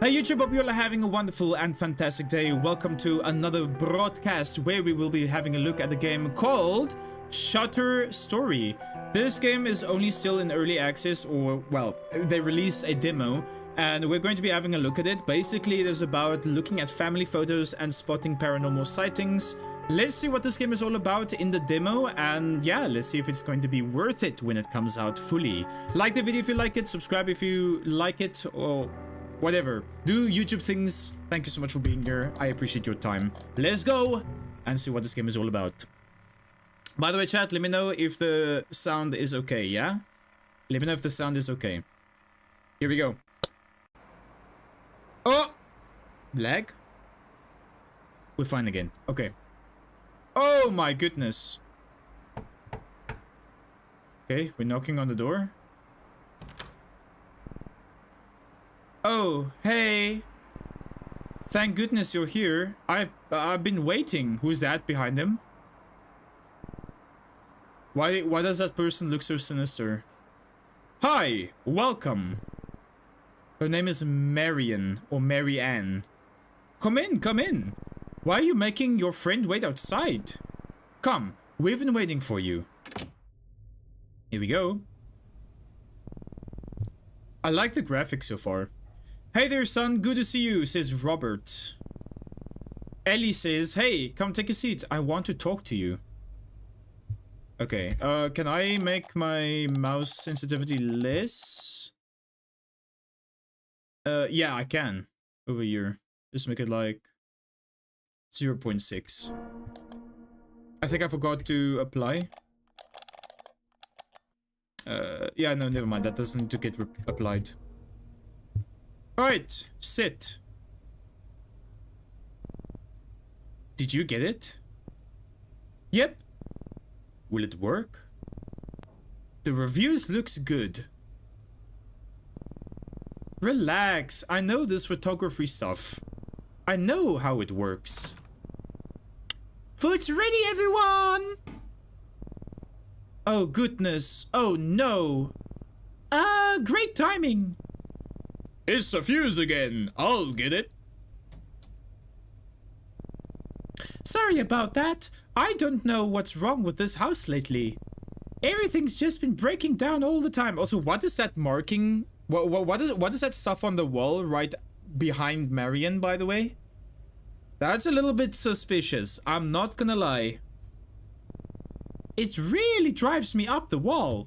Hey YouTube, hope you all are having a wonderful and fantastic day. Welcome to another broadcast where we will be having a look at the game called Shutter Story. This game is only still in early access, or well, they released a demo and we're going to be having a look at it. Basically, it is about looking at family photos and spotting paranormal sightings. Let's see what this game is all about in the demo, and yeah, let's see if it's going to be worth it when it comes out fully. Like the video if you like it, subscribe if you like it, or whatever. Do YouTube things. Thank you so much for being here. I appreciate your time. Let's go and see what this game is all about. By the way, chat, let me know if the sound is okay, yeah? Let me know if the sound is okay. Here we go. Oh! Lag? We're fine again. Okay. Oh my goodness. Okay, we're knocking on the door. Oh, hey. Thank goodness you're here. I've been waiting. Who's that behind him? Why does that person look so sinister? Hi, welcome. Her name is Marian or Marianne. Come in, come in. Why are you making your friend wait outside? Come, we've been waiting for you. Here we go. I like the graphics so far. Hey there, son. Good to see you, says Robert. Ellie says, hey, come take a seat. I want to talk to you. Okay, can I make my mouse sensitivity less? Yeah, I can. Over here. Just make it like 0.6. I think I forgot to apply. Yeah, no, never mind. That doesn't need to get applied. Alright, sit. Did you get it? Yep. Will it work? The reviews looks good. Relax, I know this photography stuff. I know how it works. Food's ready, everyone! Oh goodness, oh no. Great timing. It's the fuse again. I'll get it. Sorry about that. I don't know what's wrong with this house lately. Everything's just been breaking down all the time. Also, what is that marking? What is that stuff on the wall right behind Marian, by the way? That's a little bit suspicious. I'm not gonna lie. It really drives me up the wall.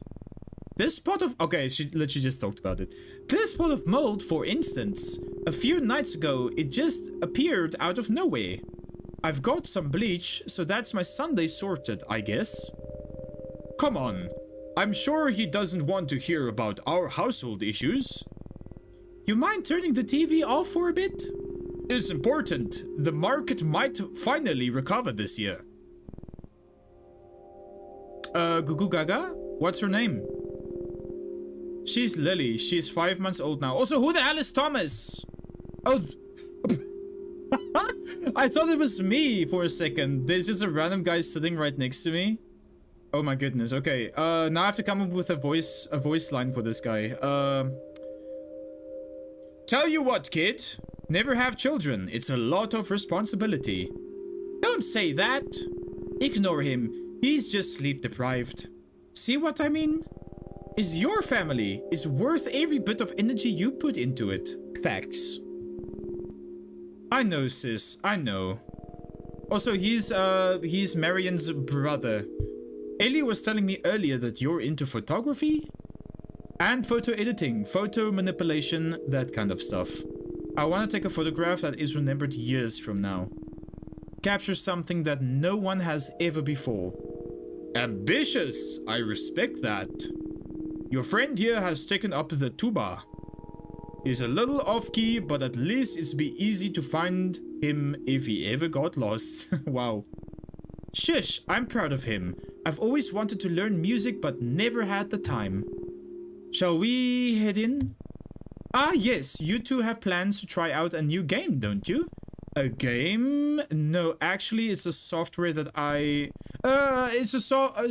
This spot of... Okay, she literally just talked about it. This spot of mold, for instance. A few nights ago, it just appeared out of nowhere. I've got some bleach, so that's my Sunday sorted, I guess. Come on. I'm sure he doesn't want to hear about our household issues. You mind turning the TV off for a bit? It's important. The market might finally recover this year. Gugu Gaga? What's her name? She's Lily. She's 5 months old now. Also, who the hell is Thomas? Oh. I thought it was me for a second. There's just a random guy sitting right next to me. Oh my goodness. Okay. Now I have to come up with a voice line for this guy. Tell you what, kid. Never have children. It's a lot of responsibility. Don't say that. Ignore him. He's just sleep deprived. See what I mean? Is your family is worth every bit of energy you put into it. Facts. I know, sis. I know. Also, he's Marian's brother. Ellie was telling me earlier that you're into photography and photo editing, photo manipulation, that kind of stuff. I want to take a photograph that is remembered years from now. Capture something that no one has ever before. Ambitious! I respect that. Your friend here has taken up the tuba. He's a little off-key, but at least it's be easy to find him if he ever got lost. Wow. Shush, I'm proud of him. I've always wanted to learn music, but never had the time. Shall we head in? Ah, yes, you two have plans to try out a new game, don't you? A game? No, actually, it's a software that I... it's a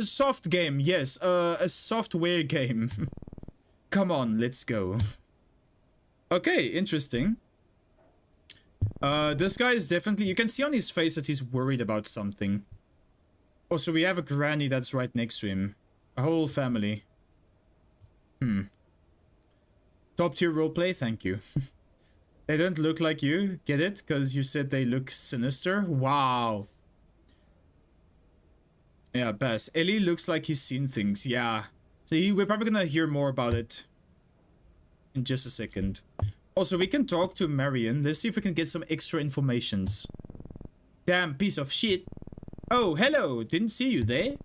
soft game, yes. A software game. Come on, let's go. Okay, interesting. This guy is definitely... You can see on his face that he's worried about something. Also, we have a granny that's right next to him. A whole family. Top tier roleplay, thank you. They don't look like you, get it? Because you said they look sinister? Wow. Yeah, Bess. Ellie looks like he's seen things, yeah. So we're probably gonna hear more about it in just a second. Also, we can talk to Marion. Let's see if we can get some extra informations. Damn piece of shit. Oh, hello. Didn't see you there.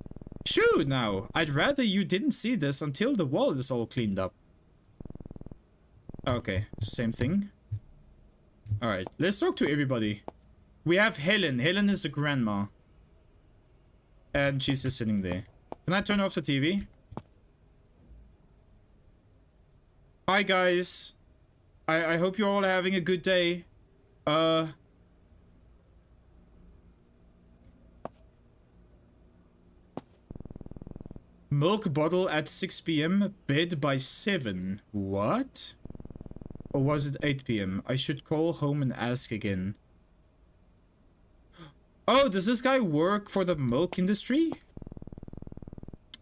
Shoot now. I'd rather you didn't see this until the wall is all cleaned up. Okay, same thing. Alright, let's talk to everybody. We have Helen. Helen is a grandma. And she's just sitting there. Can I turn off the TV? Hi guys. I hope you're all having a good day. Milk bottle at 6 p.m. Bed by 7. What? Or was it 8 p.m? I should call home and ask again. Oh, does this guy work for the milk industry?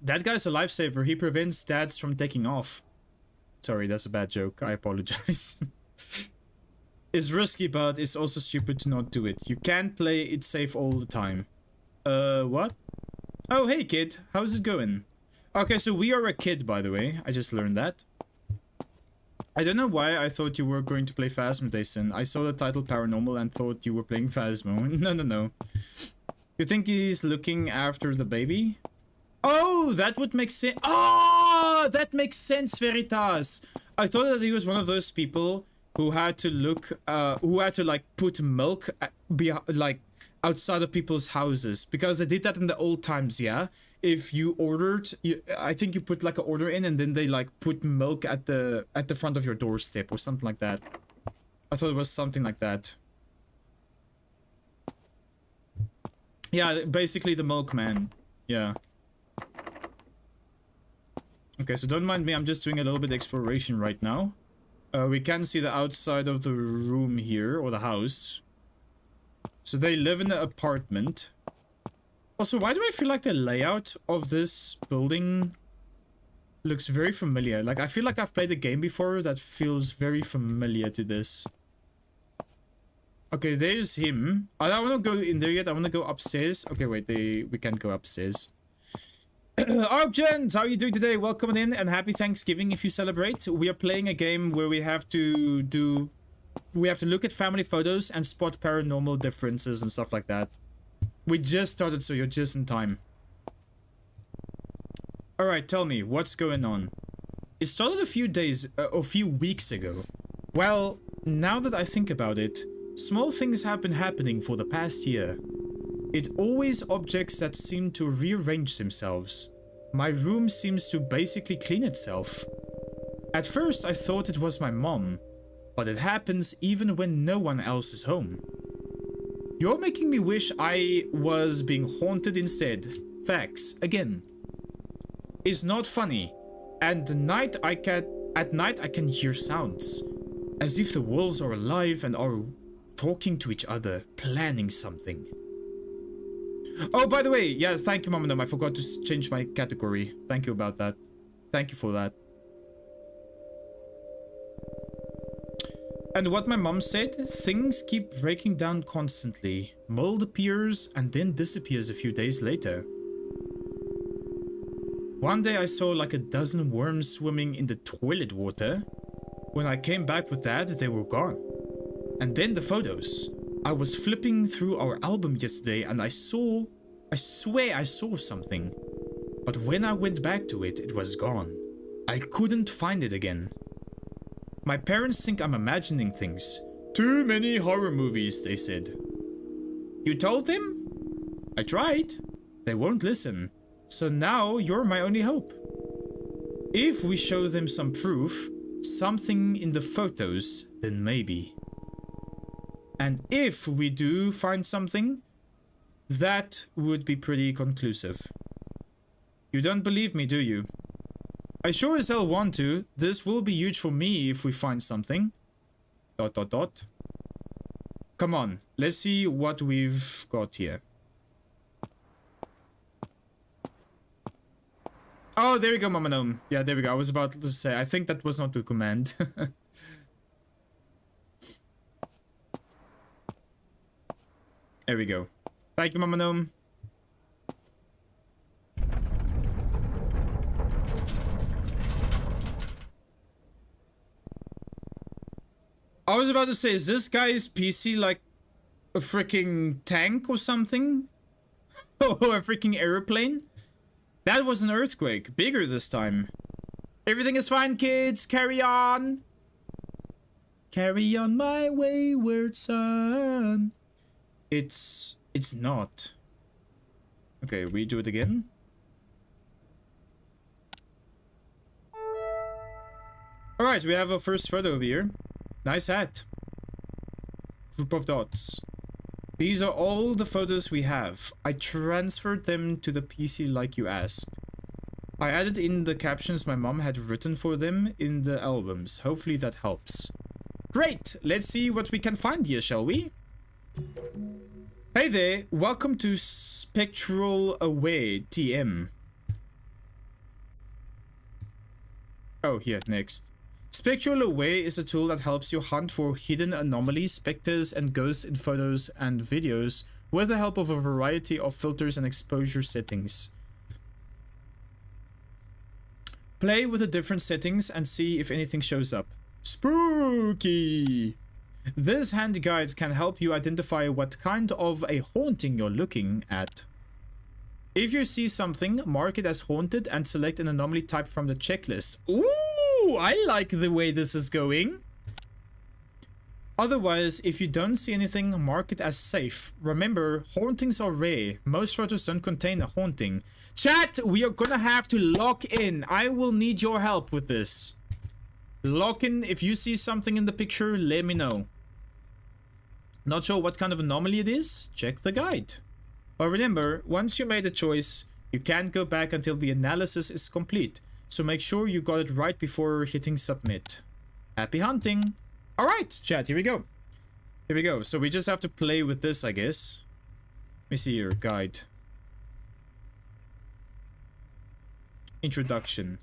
That guy's a lifesaver. He prevents dads from taking off. Sorry, that's a bad joke. I apologize. It's risky, but it's also stupid to not do it. You can't play it safe all the time. What? Oh, hey kid. How's it going? Okay, so we are a kid, by the way. I just learned that. I don't know why I thought you were going to play Phasmo, Dason. I saw the title Paranormal and thought you were playing Phasmo. No. You think he's looking after the baby? Oh, that would make sense. Oh, that makes sense, Veritas. I thought that he was one of those people who had to look, who had to like put milk like outside of people's houses, because they did that in the old times. Yeah, if you ordered, I think you put like an order in, and then they like put milk at the front of your doorstep or something like that. I thought it was something like that. Yeah, basically the milkman. Yeah. Okay, so don't mind me, I'm just doing a little bit of exploration right now. We can see the outside of the room here, or the house. So they live in an apartment. Also, why do I feel like the layout of this building looks very familiar? Like, I feel like I've played a game before that feels very familiar to this. Okay, there's him. I don't want to go in there yet, I want to go upstairs. Okay, wait, we can't go upstairs. Argent, how are you doing today? Welcome in and happy Thanksgiving if you celebrate. We are playing a game where we have to look at family photos and spot paranormal differences and stuff like that. We just started, so you're just in time. Alright, tell me, what's going on? It started a few weeks ago. Well, now that I think about it, small things have been happening for the past year. It always objects that seem to rearrange themselves. My room seems to basically clean itself. At first I thought it was my mom, but it happens even when no one else is home. You're making me wish I was being haunted instead. Facts, again. It's not funny, and at night I can hear sounds, as if the walls are alive and are talking to each other, planning something. Oh, by the way, yes, thank you, Mom. I forgot to change my category. Thank you about that. Thank you for that. And what my mom said, things keep breaking down constantly. Mold appears and then disappears a few days later. One day I saw like a dozen worms swimming in the toilet water. When I came back with that, they were gone. And then the photos. I was flipping through our album yesterday and I swear I saw something. But when I went back to it, it was gone. I couldn't find it again. My parents think I'm imagining things. Too many horror movies, they said. You told them? I tried. They won't listen. So now you're my only hope. If we show them some proof, something in the photos, then maybe. And if we do find something, that would be pretty conclusive. You don't believe me, do you? I sure as hell want to. This will be huge for me if we find something. ... Come on, let's see what we've got here. Oh, there we go, Mama Gnome. Yeah, there we go. I was about to say, I think that was not the command. There we go. Thank you, Mama Gnome. I was about to say, is this guy's PC like a freaking tank or something? Or a freaking airplane? That was an earthquake. Bigger this time. Everything is fine, kids. Carry on. Carry on, my wayward son. It's not. Okay, we do it again. Alright, we have a first photo over here. Nice hat. Group of dots. These are all the photos we have. I transferred them to the PC like you asked. I added in the captions my mom had written for them in the albums. Hopefully that helps. Great! Let's see what we can find here, shall we? Hey there, welcome to Spectral Away TM. Oh, here, next. Spectral Away is a tool that helps you hunt for hidden anomalies, specters, and ghosts in photos and videos with the help of a variety of filters and exposure settings. Play with the different settings and see if anything shows up. Spooky! This hand guide can help you identify what kind of a haunting you're looking at. If you see something, mark it as haunted and select an anomaly type from the checklist. Ooh, I like the way this is going. Otherwise, if you don't see anything, mark it as safe. Remember, hauntings are rare. Most photos don't contain a haunting. Chat, we are gonna have to lock in. I will need your help with this. Lock in. If you see something in the picture, let me know. Not sure what kind of anomaly it is? Check the guide. But remember, once you made a choice, you can't go back until the analysis is complete. So make sure you got it right before hitting submit. Happy hunting! Alright, chat, here we go. Here we go. So we just have to play with this, I guess. Let me see your guide. Introduction.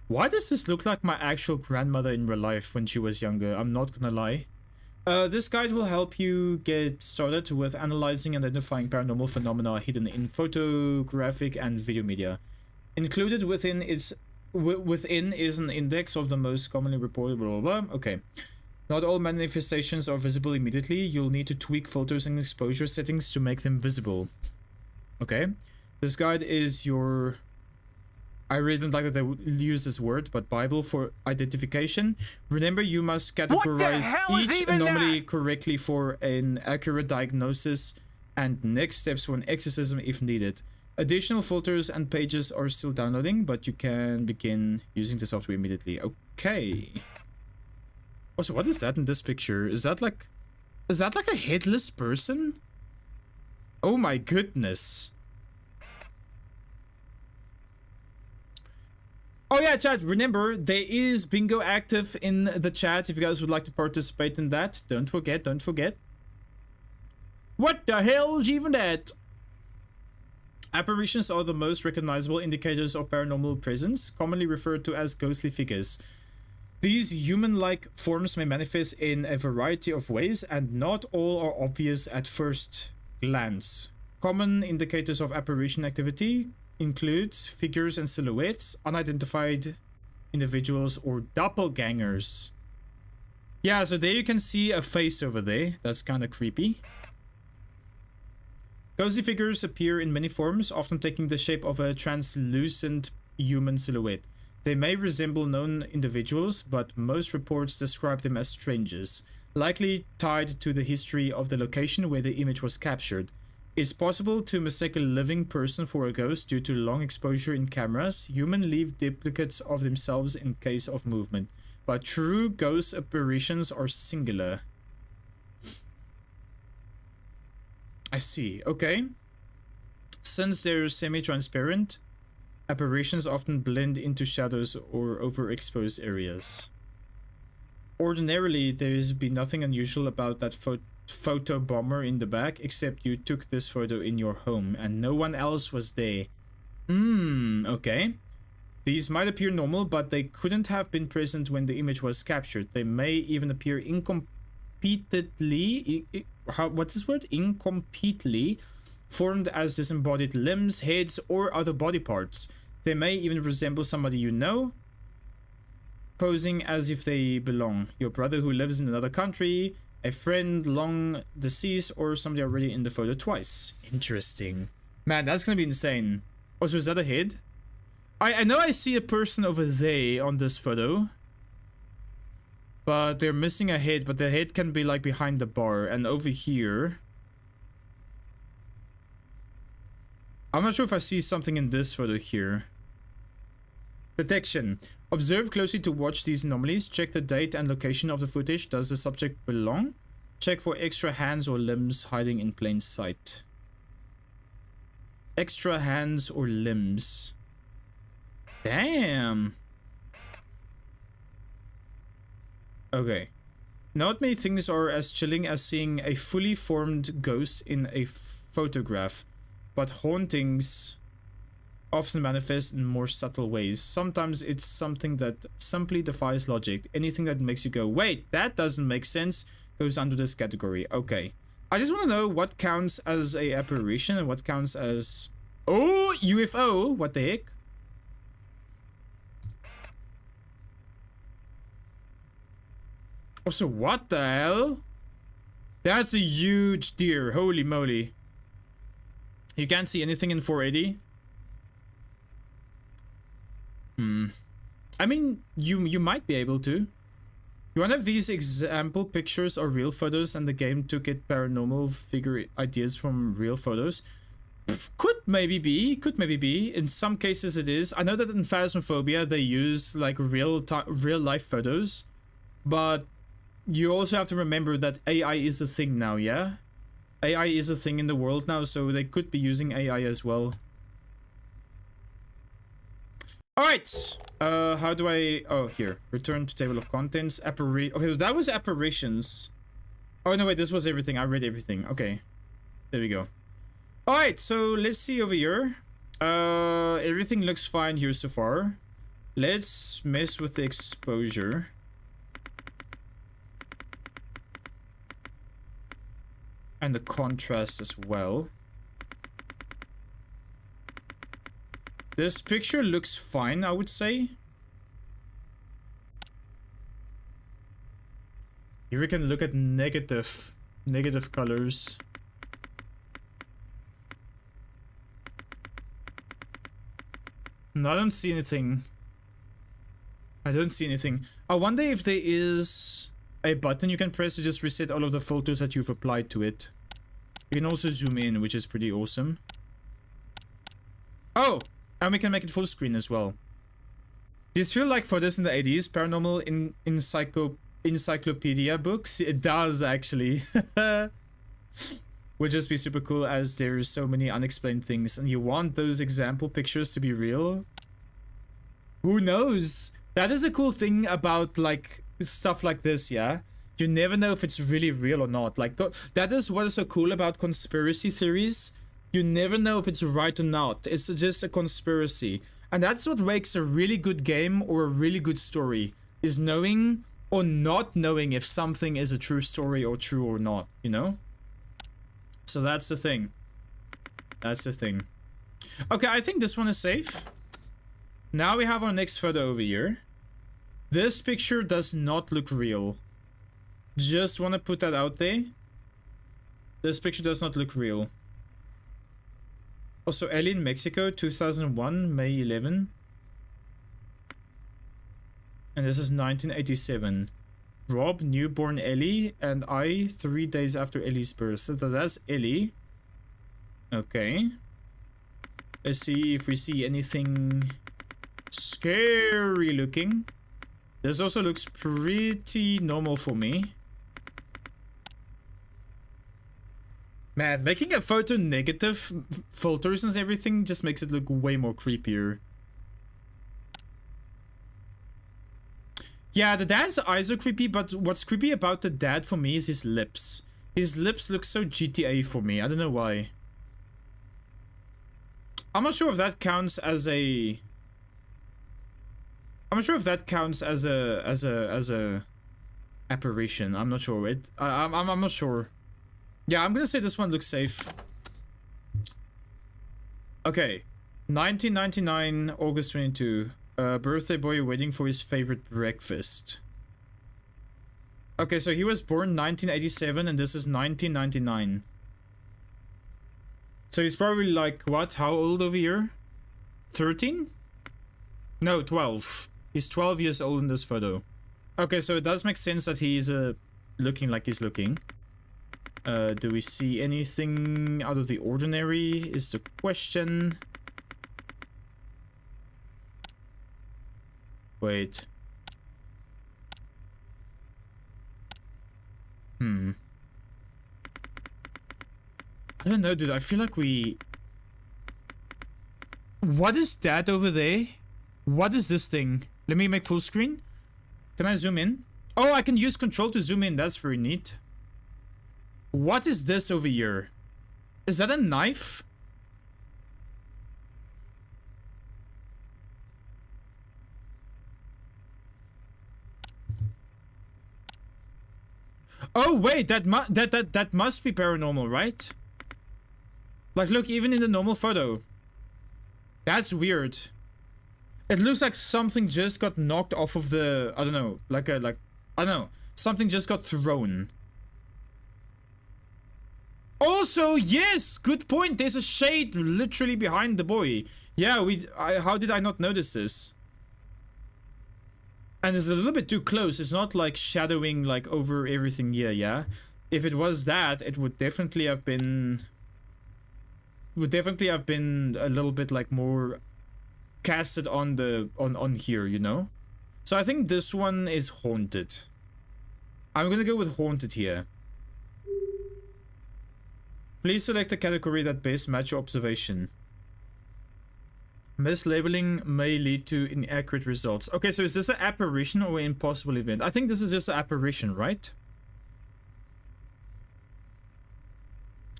Why does this look like my actual grandmother in real life when she was younger? I'm not gonna lie. This guide will help you get started with analyzing and identifying paranormal phenomena hidden in photographic and video media. Included within is an index of the most commonly reported blah blah blah. Okay. Not all manifestations are visible immediately. You'll need to tweak filters and exposure settings to make them visible. Okay. This guide is your... I really don't like that they use this word, but Bible for identification. Remember, you must categorize each anomaly correctly for an accurate diagnosis and next steps for an exorcism if needed. Additional filters and pages are still downloading, but you can begin using the software immediately. Okay. Also, what is that in this picture? Is that like a headless person? Oh my goodness. Oh yeah, chat, remember, there is bingo active in the chat if you guys would like to participate in that. Don't forget, don't forget. What the hell is even that? Apparitions are the most recognizable indicators of paranormal presence, commonly referred to as ghostly figures. These human-like forms may manifest in a variety of ways, and not all are obvious at first glance. Common indicators of apparition activity includes figures and silhouettes, unidentified individuals, or doppelgangers. Yeah, so there you can see a face over there. That's kind of creepy. Ghostly figures appear in many forms, often taking the shape of a translucent human silhouette. They may resemble known individuals, but most reports describe them as strangers, likely tied to the history of the location where the image was captured. It's possible to mistake a living person for a ghost due to long exposure in cameras. Humans leave duplicates of themselves in case of movement, but true ghost apparitions are singular. I see, okay. Since they're semi-transparent, apparitions often blend into shadows or overexposed areas. Ordinarily, there's be nothing unusual about that photo bomber in the back, except you took this photo in your home and no one else was there. Okay. These might appear normal, but they couldn't have been present when the image was captured. They may even appear incompletely, what's this word? Incompletely formed as disembodied limbs, heads, or other body parts. They may even resemble somebody you know, posing as if they belong. Your brother who lives in another country, a friend long deceased, or somebody already in the photo twice. Interesting. Man, that's gonna be insane. Also, is that a head? I know I see a person over there on this photo, but they're missing a head, but the head can be like behind the bar. And over here, I'm not sure if I see something in this photo here. Detection. Observe closely to watch these anomalies. Check the date and location of the footage. Does the subject belong? Check for extra hands or limbs hiding in plain sight. Extra hands or limbs. Damn. Okay. Not many things are as chilling as seeing a fully formed ghost in a photograph, but hauntings often manifest in more subtle ways. Sometimes it's something that simply defies logic. Anything that makes you go, wait, that doesn't make sense, goes under this category. Okay. I just want to know what counts as a apparition and what counts as... Oh, UFO! What the heck? Also, what the hell? That's a huge deer. Holy moly. You can't see anything in 480. I mean, you might be able to. One of these example pictures are real photos and the game took it paranormal figure ideas from real photos. Could maybe be. In some cases it is. I know that in Phasmophobia they use like real life photos, but you also have to remember that AI is a thing now, yeah? AI is a thing in the world now, so they could be using AI as well. Alright, how do I... Oh, here. Return to table of contents. Okay, so that was apparitions. Oh, no, wait, this was everything. I read everything. Okay. There we go. Alright, so let's see over here. Everything looks fine here so far. Let's mess with the exposure. And the contrast as well. This picture looks fine, I would say. Here we can look at negative colors. No, I don't see anything. I don't see anything. I wonder if there is a button you can press to just reset all of the filters that you've applied to it. You can also zoom in, which is pretty awesome. Oh! And we can make it full screen as well. These feel like photos in the 80s, paranormal encyclopedia books. It does, actually. Would just be super cool as there's so many unexplained things and you want those example pictures to be real. Who knows? That is a cool thing about like stuff like this, yeah? You never know if it's really real or not. Like that is what is so cool about conspiracy theories. You never know if it's right or not. It's just a conspiracy. And that's what makes a really good game or a really good story. Is knowing or not knowing if something is a true story or true or not, you know? So that's the thing. That's the thing. Okay, I think this one is safe. Now we have our next photo over here. This picture does not look real. Just want to put that out there. This picture does not look real. Also, Ellie in Mexico, 2001, May 11. And this is 1987. Rob, newborn Ellie, and I, 3 days after Ellie's birth. So that's Ellie. Okay. Let's see if we see anything scary looking. This also looks pretty normal for me. Man, making a photo negative filters and everything just makes it look way more creepier. Yeah, the dad's eyes are creepy, but what's creepy about the dad for me is his lips. His lips look so GTA for me. I don't know why. I'm not sure if that counts as a... I'm not sure if that counts as a apparition. I'm not sure. I'm not sure. Yeah, I'm gonna say this one looks safe. Okay. 1999, August 22. Birthday boy waiting for his favorite breakfast. Okay, so he was born 1987 and this is 1999. So he's probably like, what? How old over here? 13? No, 12. He's 12 years old in this photo. Okay, so it does make sense that he's looking like he's looking. Do we see anything out of the ordinary is the question. Wait. I don't know, dude. I feel like we... What is that over there? What is this thing? Let me make full screen. Can I zoom in? Oh, I can use control to zoom in. That's very neat. What is this over here? Is that a knife? Oh wait, that must be paranormal, right? Like, look, even in the normal photo. That's weird. It looks like something just got knocked off of the, I don't know, I don't know, something just got thrown. Also, yes, good point. There's a shade literally behind the boy. Yeah, how did I not notice this? And it's a little bit too close. It's not like shadowing like over everything here, yeah? If it was that, it would definitely have been... Would definitely have been a little bit like more casted on the on here, you know? So I think this one is haunted. I'm gonna go with haunted here. Please select a category that best match your observation. Mislabeling may lead to inaccurate results. Okay, so is this an apparition or an impossible event? I think this is just an apparition, right?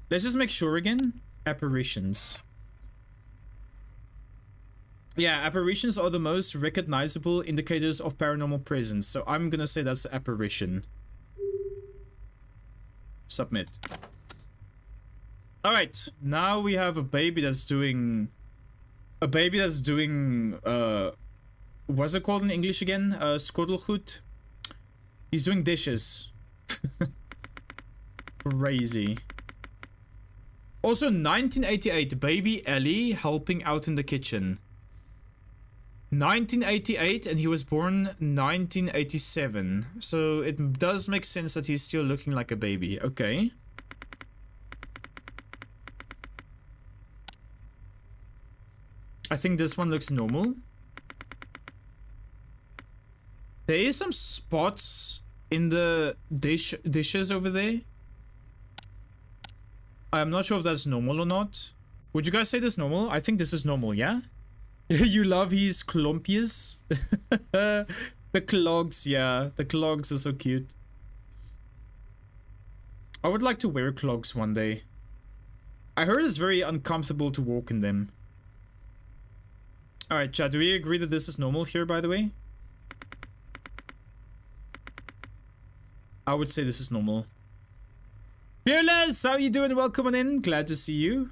Let's just make sure again. Apparitions. Yeah, apparitions are the most recognizable indicators of paranormal presence. So I'm gonna say that's apparition. Submit. Alright, now we have a baby that's doing... what's it called in English again? Skottelgoed. He's doing dishes. Crazy. Also, 1988, baby Ellie helping out in the kitchen. 1988, and he was born 1987. So it does make sense that he's still looking like a baby. Okay. I think this one looks normal. There is some spots in the dishes over there. I'm not sure if that's normal or not. Would you guys say this normal? I think this is normal, yeah? You love his klompies? The clogs, yeah. The clogs are so cute. I would like to wear clogs one day. I heard it's very uncomfortable to walk in them. Alright, chat, do we agree that this is normal here, by the way? I would say this is normal. Fearless, how you doing? Welcome on in. Glad to see you.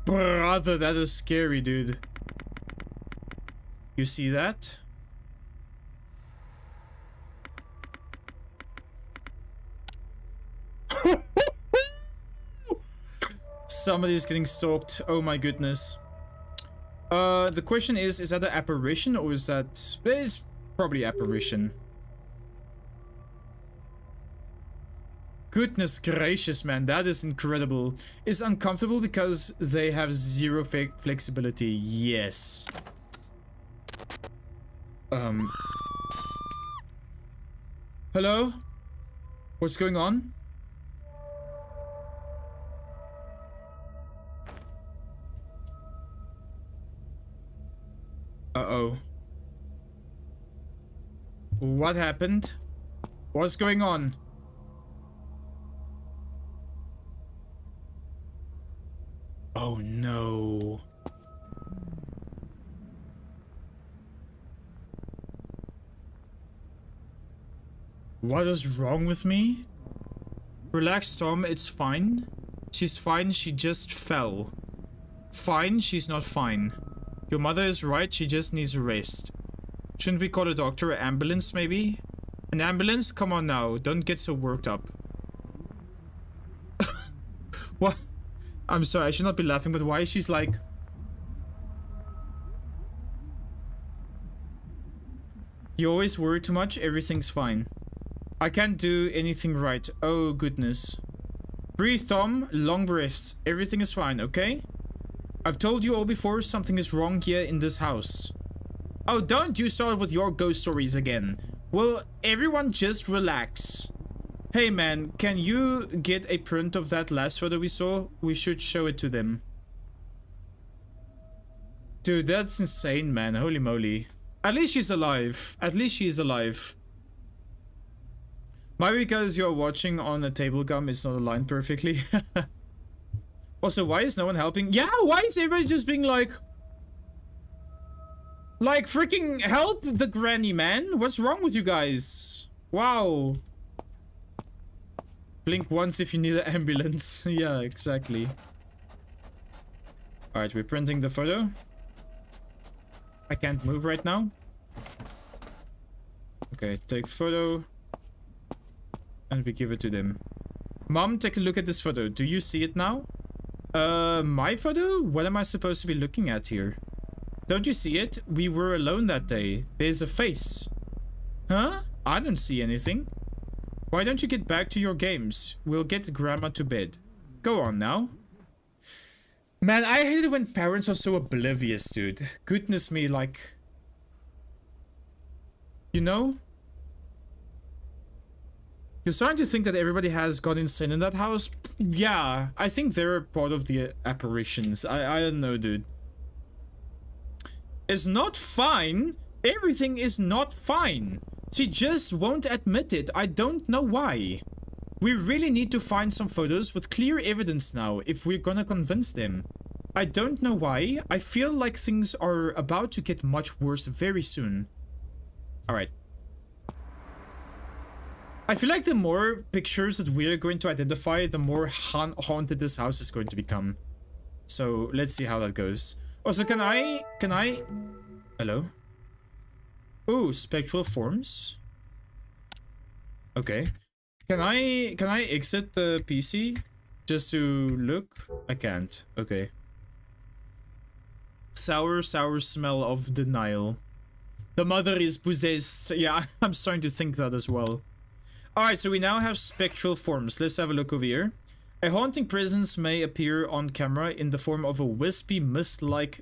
Brother, that is scary, dude. You see that? Somebody's getting stalked. Oh my goodness. The question is that an apparition or is that... It's probably apparition. Goodness gracious, man, that is incredible. It's uncomfortable because they have zero flexibility. Yes. Hello? What's going on? Uh-oh. What happened? What's going on? Oh no. What is wrong with me? Relax, Tom, it's fine. She's fine, she just fell. Fine, she's not fine. Your mother is right, she just needs a rest. Shouldn't we call a doctor, an ambulance maybe? An ambulance? Come on now, don't get so worked up. What? I'm sorry, I should not be laughing, but why she's like... You always worry too much, everything's fine. I can't do anything right. Oh, goodness. Breathe, Tom. Long breaths. Everything is fine, okay? I've told you all before, something is wrong here in this house. Oh, don't you start with your ghost stories again. Will everyone just relax? Hey, man, can you get a print of that last photo we saw? We should show it to them. Dude, that's insane, man. Holy moly. At least she's alive. At least she's alive. Maybe because you're watching on a table gum, it's not aligned perfectly. Also, why is no one helping? Yeah, why is everybody just being like... Like, freaking help the granny, man? What's wrong with you guys? Wow. Blink once if you need an ambulance. Yeah, exactly. Alright, we're printing the photo. I can't move right now. Okay, take photo. And we give it to them. Mom, take a look at this photo. Do you see it now? My photo? What am I supposed to be looking at here? Don't you see it? We were alone that day. There's a face. Huh? I don't see anything. Why don't you get back to your games? We'll get Grandma to bed. Go on now. Man, I hate it when parents are so oblivious, dude. Goodness me, like... You know? You're starting to think that everybody has gone insane in that house? Yeah, I think they're part of the apparitions. I don't know, dude. It's not fine. Everything is not fine. She just won't admit it. I don't know why. We really need to find some photos with clear evidence now if we're gonna convince them. I don't know why. I feel like things are about to get much worse very soon. Alright. I feel like the more pictures that we're going to identify, the more haunted this house is going to become. So let's see how that goes. Also, can I... Hello? Ooh, spectral forms. Okay. Can I exit the PC just to look? I can't. Okay. Sour smell of denial. The mother is possessed. Yeah, I'm starting to think that as well. Alright, so we now have spectral forms. Let's have a look over here. A haunting presence may appear on camera in the form of a wispy mist-like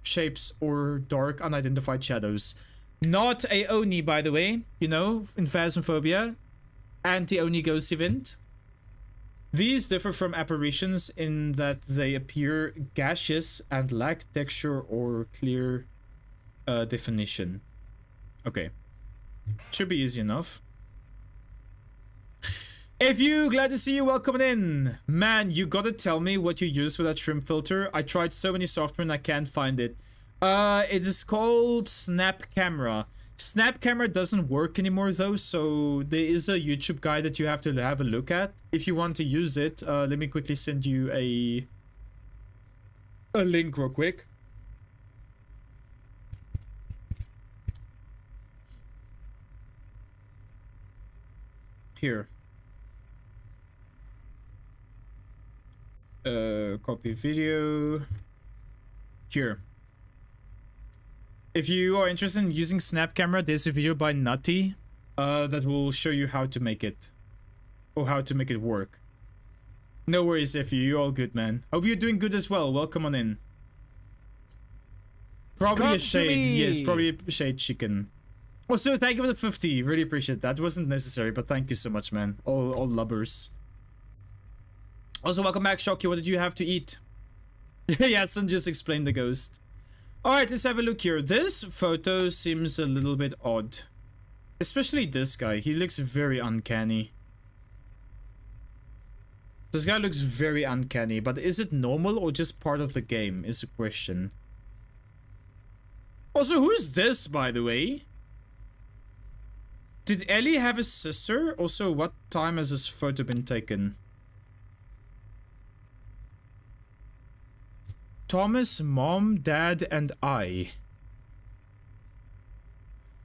shapes or dark unidentified shadows. Not a Oni, by the way. You know, in Phasmophobia. Anti-Oni ghost event. These differ from apparitions in that they appear gaseous and lack texture or clear definition. Okay. Should be easy enough. If you, glad to see you, welcome in. Man, you gotta tell me what you use for that shrimp filter. I tried so many software and I can't find it. It is called Snap Camera. Snap Camera doesn't work anymore though, so there is a YouTube guide that you have to have a look at. If you want to use it, let me quickly send you a link real quick. Here. Copy video. Here. If you are interested in using Snap Camera, there's a video by Nutty that will show you how to make it. or how to make it work. No worries, Effie. You're all good, man. Hope you're doing good as well. Welcome on in. Probably Come a shade. Yes, me. probably a shade chicken. Also, thank you for the 50. Really appreciate that. Wasn't necessary, but thank you so much, man. All lubbers. Also, welcome back, Shocky. What did you have to eat? Yeah, Sun just explained the ghost. Alright, let's have a look here. This photo seems a little bit odd. Especially this guy. He looks very uncanny. This guy looks very uncanny, but is it normal or just part of the game is the question. Also, who's this, by the way? Did Ellie have a sister? Also, what time has this photo been taken? Thomas, mom, dad, and I.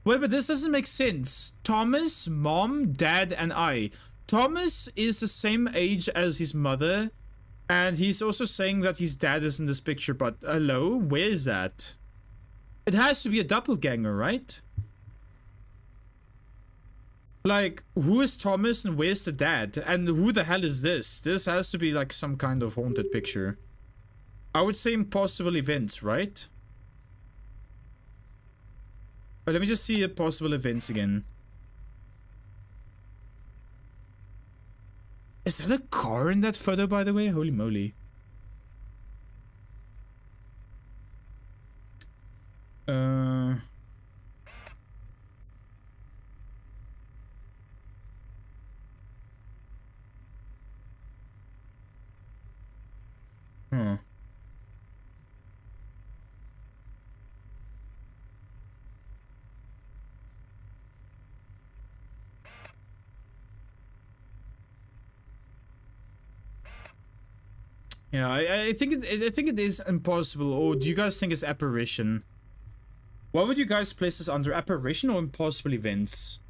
Wait, but this doesn't make sense. Thomas, mom, dad, and I. Thomas is the same age as his mother, and he's also saying that his dad is in this picture, but hello? Where is that? It has to be a doppelganger, right? Like, who is Thomas and where's the dad? And who the hell is this? This has to be like some kind of haunted picture. I would say impossible events, right? But let me just see the possible events again. Is that a car in that photo, by the way? Holy moly. Huh. Yeah, I think it is impossible. Or do you guys think it's apparition? What would you guys place this under? Apparition or impossible events?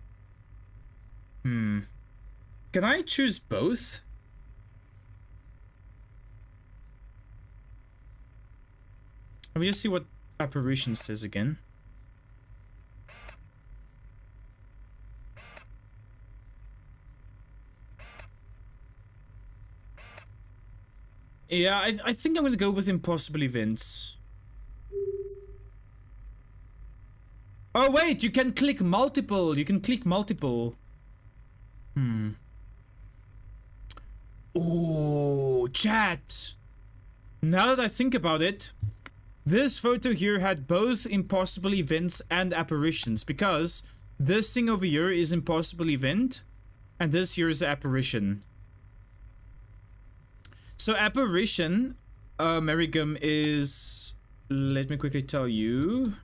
Can I choose both? Let me just see what apparition says again. Yeah, I think I'm gonna go with impossible events. Oh wait, you can click multiple. You can click multiple. Oh, chat. Now that I think about it, this photo here had both impossible events and apparitions, because this thing over here is impossible event and this here is apparition. So apparition, Merigum, is, let me quickly tell you.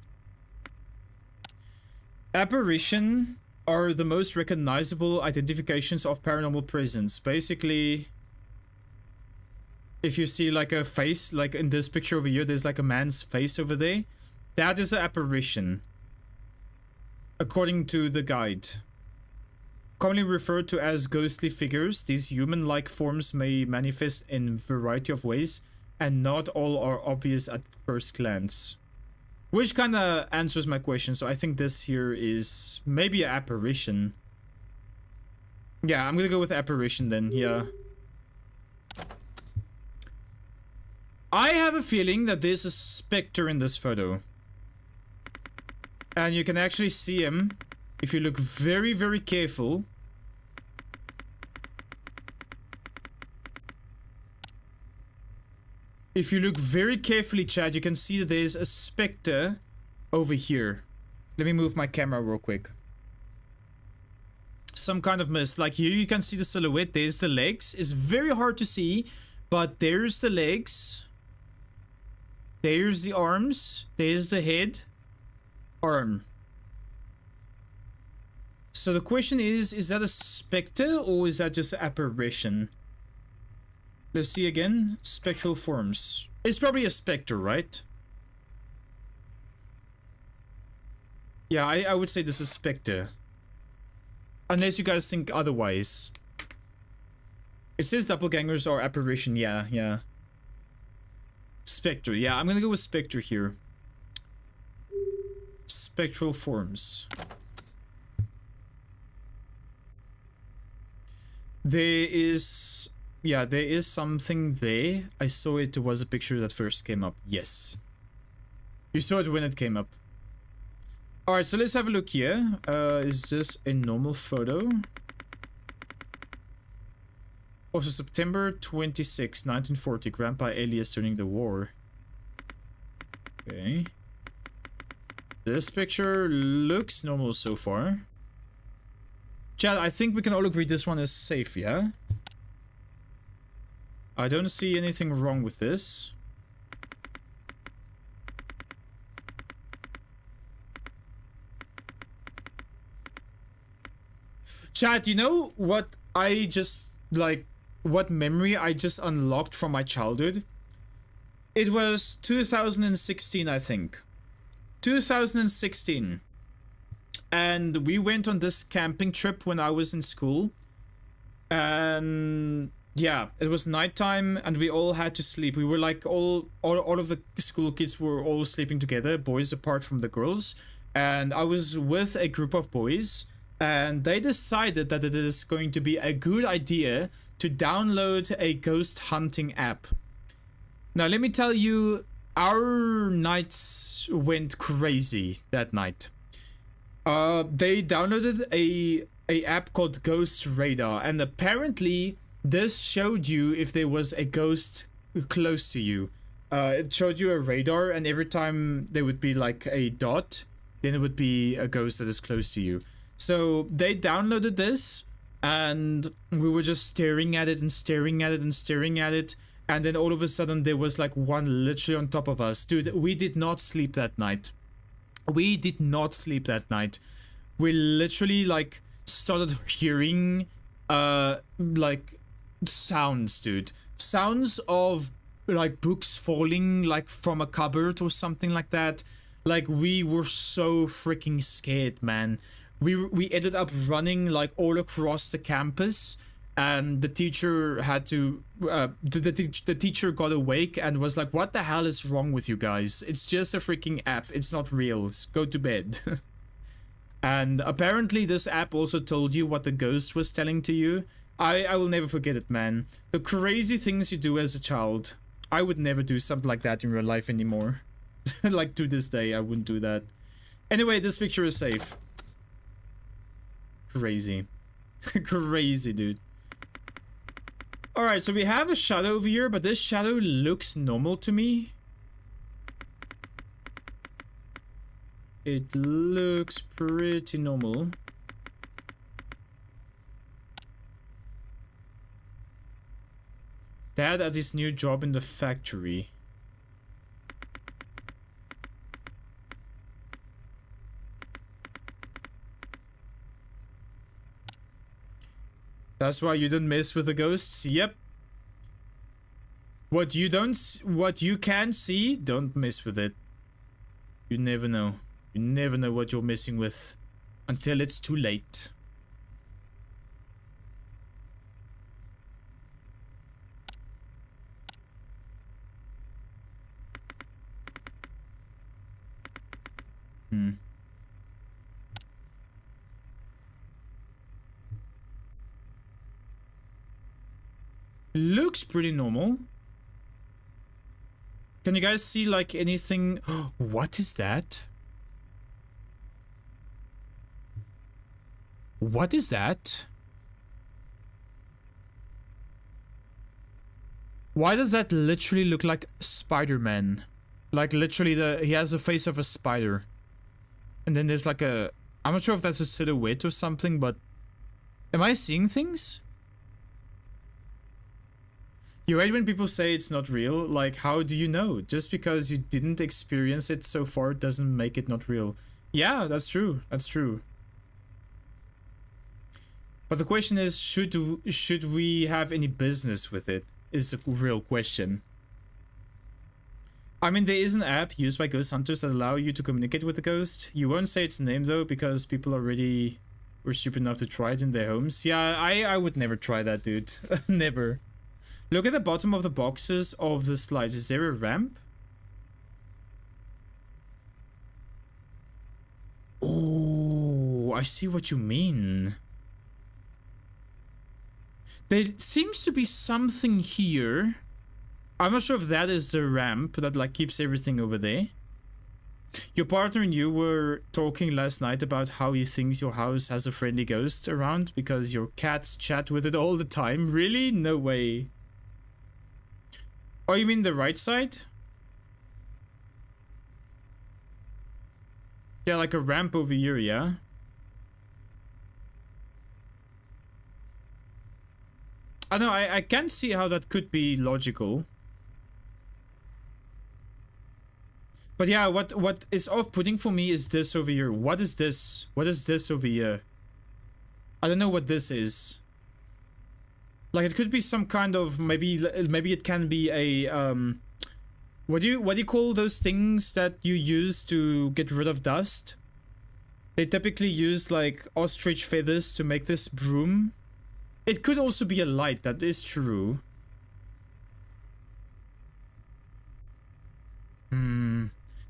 Apparition are the most recognizable identifications of paranormal presence. Basically, if you see like a face, like in this picture over here, there's like a man's face over there. That is an apparition, according to the guide. Commonly referred to as ghostly figures, these human-like forms may manifest in a variety of ways, and not all are obvious at first glance. Which kind of answers my question, so I think this here is maybe an apparition. Yeah, I'm gonna go with apparition then, yeah. I have a feeling that there's a specter in this photo. And you can actually see him if you look very, very careful. If you look very carefully, Chad, you can see that there's a specter over here. Let me move my camera real quick. Some kind of mist. Like here you can see the silhouette. There's the legs. It's very hard to see, but there's the legs. There's the arms. There's the head. Arm. So the question is that a specter or is that just an apparition? Let's see again. Spectral forms. It's probably a specter, right? Yeah, I would say this is specter. Unless you guys think otherwise. It says doppelgangers are apparition. Yeah. Spectre. Yeah, I'm gonna go with spectre here. Spectral forms. There is... Yeah, there is something there. I saw it. It was a picture that first came up. Yes. You saw it when it came up. Alright, so let's have a look here. Is this a normal photo? Also, September 26, 1940. Grandpa Elias during the war. Okay. This picture looks normal so far. Chad, I think we can all agree this one is safe, yeah? I don't see anything wrong with this. Chad, you know what I just, like, what memory I just unlocked from my childhood? It was 2016, I think. 2016. And we went on this camping trip when I was in school. And yeah, it was nighttime and we all had to sleep. We were like all of the school kids were all sleeping together, boys apart from the girls. And I was with a group of boys and they decided that it is going to be a good idea to download a ghost hunting app. Now, let me tell you, our nights went crazy that night. They downloaded a app called Ghost Radar, and apparently this showed you if there was a ghost close to you. It showed you a radar, and every time there would be like a dot, then it would be a ghost that is close to you. So they downloaded this, and we were just staring at it and staring at it and staring at it. And then all of a sudden there was like one literally on top of us. Dude, we did not sleep that night. We did not sleep that night. We literally like started hearing like sounds, dude. Sounds of like books falling like from a cupboard or something like that. Like we were so freaking scared, man. We ended up running like all across the campus. And the teacher had to, the teacher got awake and was like, what the hell is wrong with you guys? It's just a freaking app. It's not real. Go to bed. And apparently this app also told you what the ghost was telling to you. I will never forget it, man. The crazy things you do as a child. I would never do something like that in real life anymore. Like to this day, I wouldn't do that. Anyway, this picture is safe. Crazy. Crazy, dude. Alright, so we have a shadow over here, but this shadow looks normal to me. It looks pretty normal. Dad at his new job in the factory. That's why you don't mess with the ghosts? Yep. What you can't see, don't mess with it. You never know. You never know what you're messing with until it's too late. Looks pretty normal. Can you guys see like anything? What is that? What is that? Why does that literally look like Spider-Man? Like literally he has the face of a spider. And then there's like a, I'm not sure if that's a silhouette or something, but am I seeing things? You hate when people say it's not real. Like, how do you know? Just because you didn't experience it so far doesn't make it not real. Yeah, that's true. That's true. But the question is, should we have any business with it? Is the real question. I mean, there is an app used by ghost hunters that allow you to communicate with the ghost. You won't say its name though, because people already were stupid enough to try it in their homes. Yeah, I would never try that, dude. Never. Look at the bottom of the boxes of the slides. Is there a ramp? Oh, I see what you mean. There seems to be something here. I'm not sure if that is the ramp that like keeps everything over there. Your partner and you were talking last night about how he thinks your house has a friendly ghost around because your cats chat with it all the time. Really? No way. Oh, you mean the right side? Yeah, like a ramp over here, yeah? I know, I can't see how that could be logical. But yeah, what is off-putting for me is this over here. What is this? What is this over here? I don't know what this is. Like, it could be some kind of, maybe it can be a, what do you call those things that you use to get rid of dust? They typically use, like, ostrich feathers to make this broom. It could also be a light, that is true.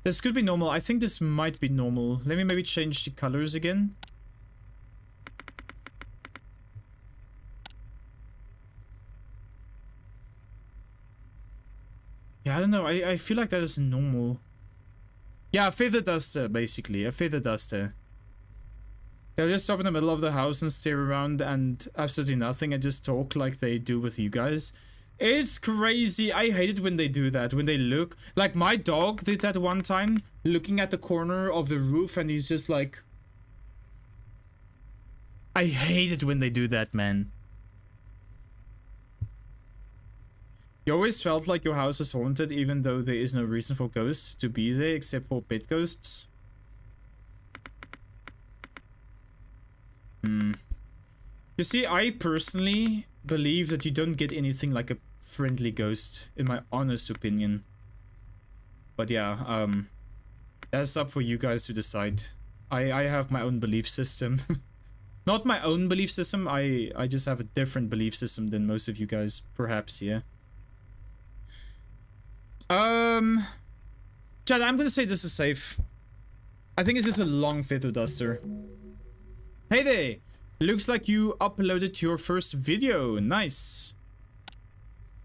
This could be normal. I think this might be normal. Let me maybe change the colors again. Yeah, I don't know. I feel like that is normal. Yeah, a feather duster, basically. A feather duster. They'll just stop in the middle of the house and stare around and absolutely nothing and just talk like they do with you guys. It's crazy. I hate it when they do that. When they look. Like, my dog did that one time, looking at the corner of the roof, and he's just like... I hate it when they do that, man. You always felt like your house is haunted, even though there is no reason for ghosts to be there, except for pet ghosts. You see, I personally believe that you don't get anything like a friendly ghost, in my honest opinion. But yeah, that's up for you guys to decide. I have my own belief system. Not my own belief system, I just have a different belief system than most of you guys, perhaps, yeah. Chad, I'm gonna say this is safe. I think it's just a long feather duster. Hey there! Looks like you uploaded your first video. Nice.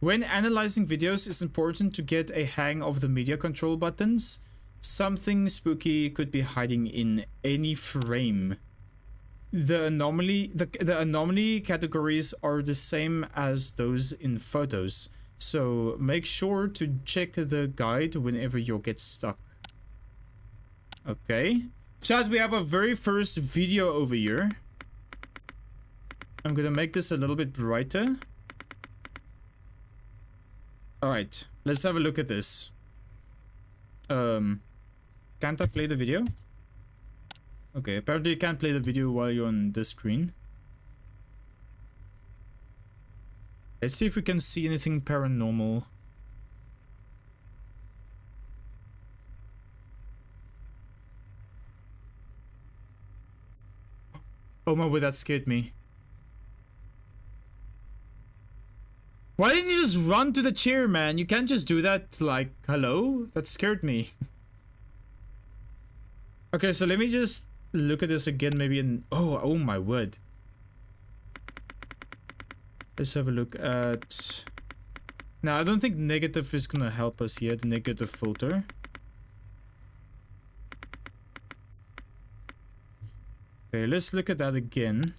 When analyzing videos, it's important to get a hang of the media control buttons. Something spooky could be hiding in any frame. The anomaly categories are the same as those in photos, so make sure to check the guide whenever you get stuck. Okay. Chat, we have our very first video over here. I'm gonna make this a little bit brighter. Alright, let's have a look at this. Can't I play the video? Okay, apparently you can't play the video while you're on this screen. Let's see if we can see anything paranormal. Oh my word, that scared me. Why did you just run to the chair, man? You can't just do that, like, hello? That scared me. Okay, so let me just look at this again, maybe in... Oh my word. Let's have a look at... Now, I don't think negative is gonna help us here, the negative filter. Okay, let's look at that again.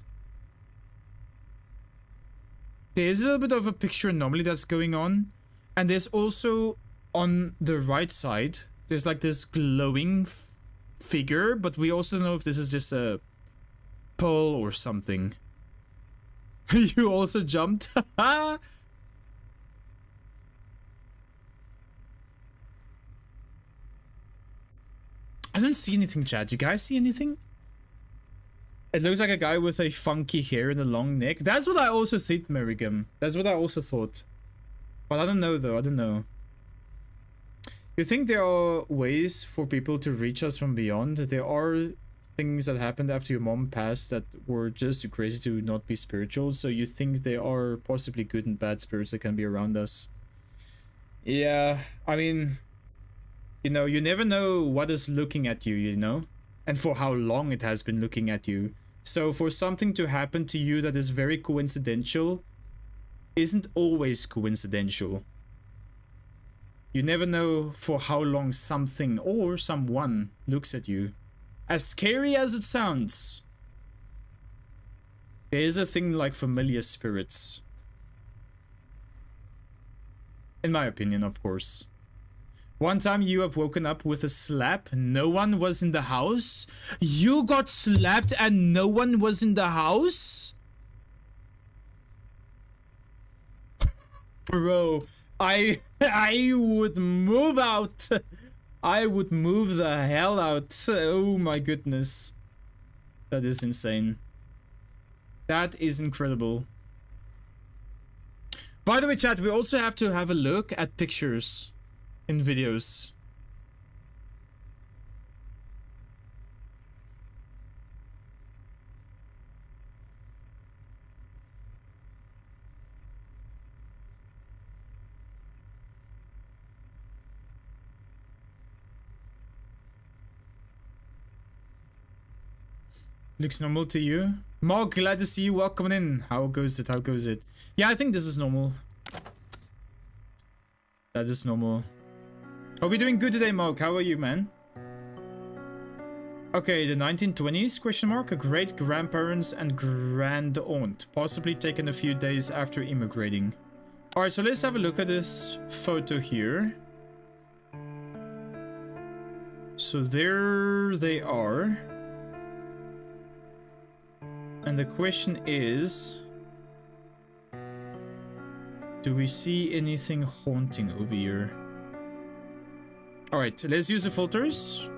There is a little bit of a picture anomaly that's going on. And there's also, on the right side, there's like this glowing figure. But we also don't know if this is just a pole or something. You also jumped? I don't see anything, chat. You guys see anything? It looks like a guy with a funky hair and a long neck. That's what I also thought, Merrigan. That's what I also thought. But I don't know, though. I don't know. You think there are ways for people to reach us from beyond? There are things that happened after your mom passed that were just too crazy to not be spiritual. So you think there are possibly good and bad spirits that can be around us? Yeah, I mean... You know, you never know what is looking at you, you know? And for how long it has been looking at you. So for something to happen to you that is very coincidental, isn't always coincidental. You never know for how long something or someone looks at you. As scary as it sounds, there is a thing like familiar spirits. In my opinion, of course. One time you have woken up with a slap, no one was in the house? You got slapped and no one was in the house? Bro, I would move out. I would move the hell out. Oh my goodness. That is insane. That is incredible. By the way, chat, we also have to have a look at pictures in videos. Looks normal to you? Mark, glad to see you. Welcome in. How goes it? How goes it? Yeah, I think this is normal. That is normal. Hope you're doing good today, Mark. How are you, man? Okay, the 1920s, question mark. Great-grandparents and grand-aunt. Possibly taken a few days after immigrating. Alright, so let's have a look at this photo here. So there they are. And the question is, do we see anything haunting over here? Alright, let's use the filters.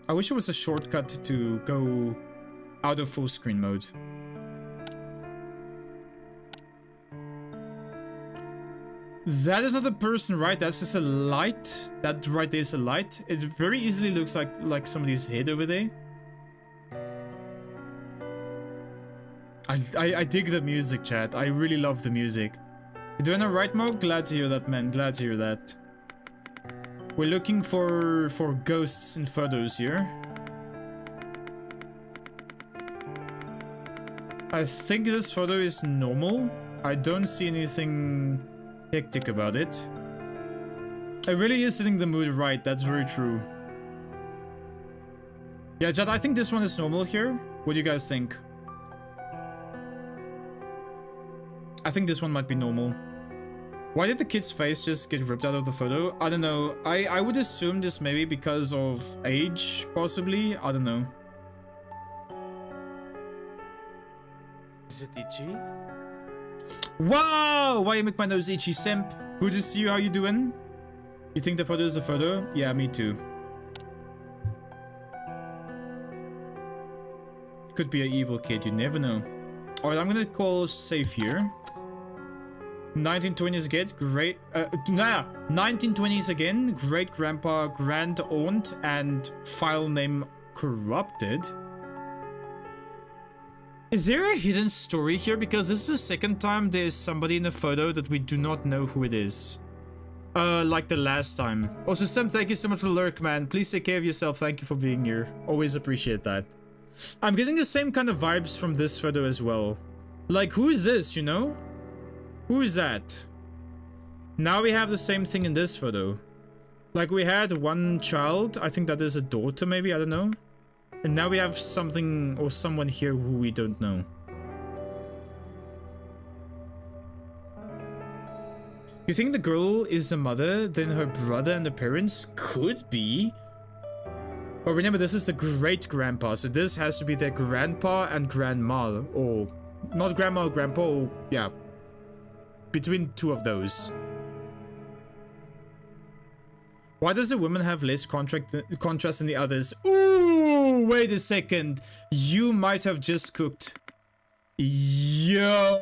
I wish it was a shortcut to go out of full screen mode. That is not a person, right? That's just a light. That right there is a light. It very easily looks like somebody's head over there. I dig the music, chat. I really love the music. You doing alright, Mo? Glad to hear that, man. Glad to hear that. We're looking for ghosts in photos here. I think this photo is normal. I don't see anything hectic about it. It really is setting the mood right. That's very true. Yeah, chat, I think this one is normal here. What do you guys think? I think this one might be normal. Why did the kid's face just get ripped out of the photo? I don't know. I would assume this maybe because of age, possibly. I don't know. Is it itchy? Wow! Why you make my nose itchy, simp? Good to see you. How you doing? You think the photo is a photo? Yeah, me too. Could be an evil kid. You never know. Alright, I'm gonna call safe here. 1920s again, great, 1920s again, great grandpa, grand aunt, and file name corrupted. Is there a hidden story here? Because this is the second time there's somebody in a photo that we do not know who it is. Like the last time. Also, Sam, thank you so much for the lurk, man. Please take care of yourself. Thank you for being here. Always appreciate that. I'm getting the same kind of vibes from this photo as well. Like, who is this, you know? Who is that? Now we have the same thing in this photo. Like, we had one child. I think that is a daughter, maybe. I don't know. And now we have something or someone here who we don't know. You think the girl is the mother, then her brother and the parents? Could be. But remember, this is the great-grandpa, so this has to be their grandpa and grandma. Or, not grandma or grandpa, or, yeah. Between two of those. Why does the woman have less contrast than the others? Ooh, wait a second. You might have just cooked. Yo.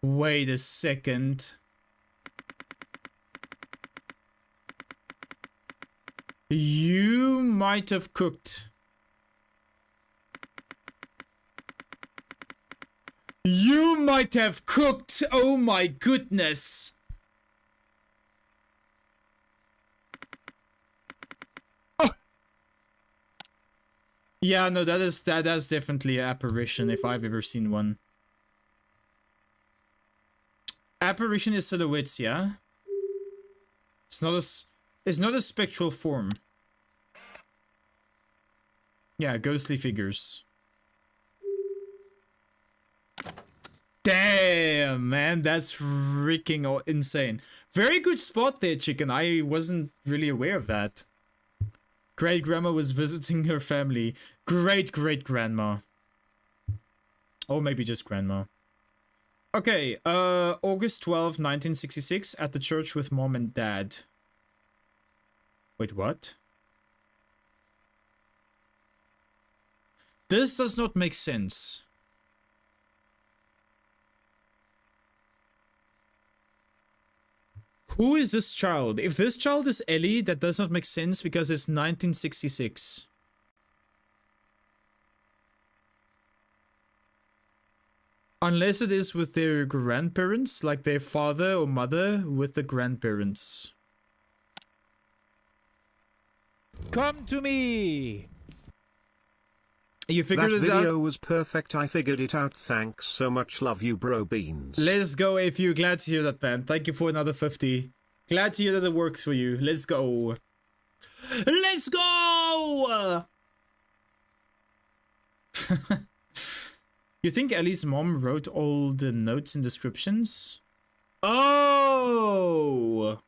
Wait a second. You might have cooked. You might have cooked. Oh my goodness. Yeah, no, that's definitely an apparition if I've ever seen one. Apparition is silhouettes, yeah? It's not a spectral form. Yeah, ghostly figures. Damn, man, that's freaking insane. Very good spot there, chicken. I wasn't really aware of that. Great grandma was visiting her family. Great grandma. Or maybe just grandma. Okay, August 12, 1966, at the church with mom and dad. Wait, what? This does not make sense. Who is this child? If this child is Ellie, that does not make sense because it's 1966. Unless it is with their grandparents, like their father or mother with the grandparents. Come to me! You figured it out? That video was perfect. I figured it out. Thanks so much. Love you, bro beans. Let's go, if you glad to hear that, man. Thank you for another 50. Glad to hear that it works for you. Let's go. Let's go! You think Ellie's mom wrote all the notes and descriptions? Oh!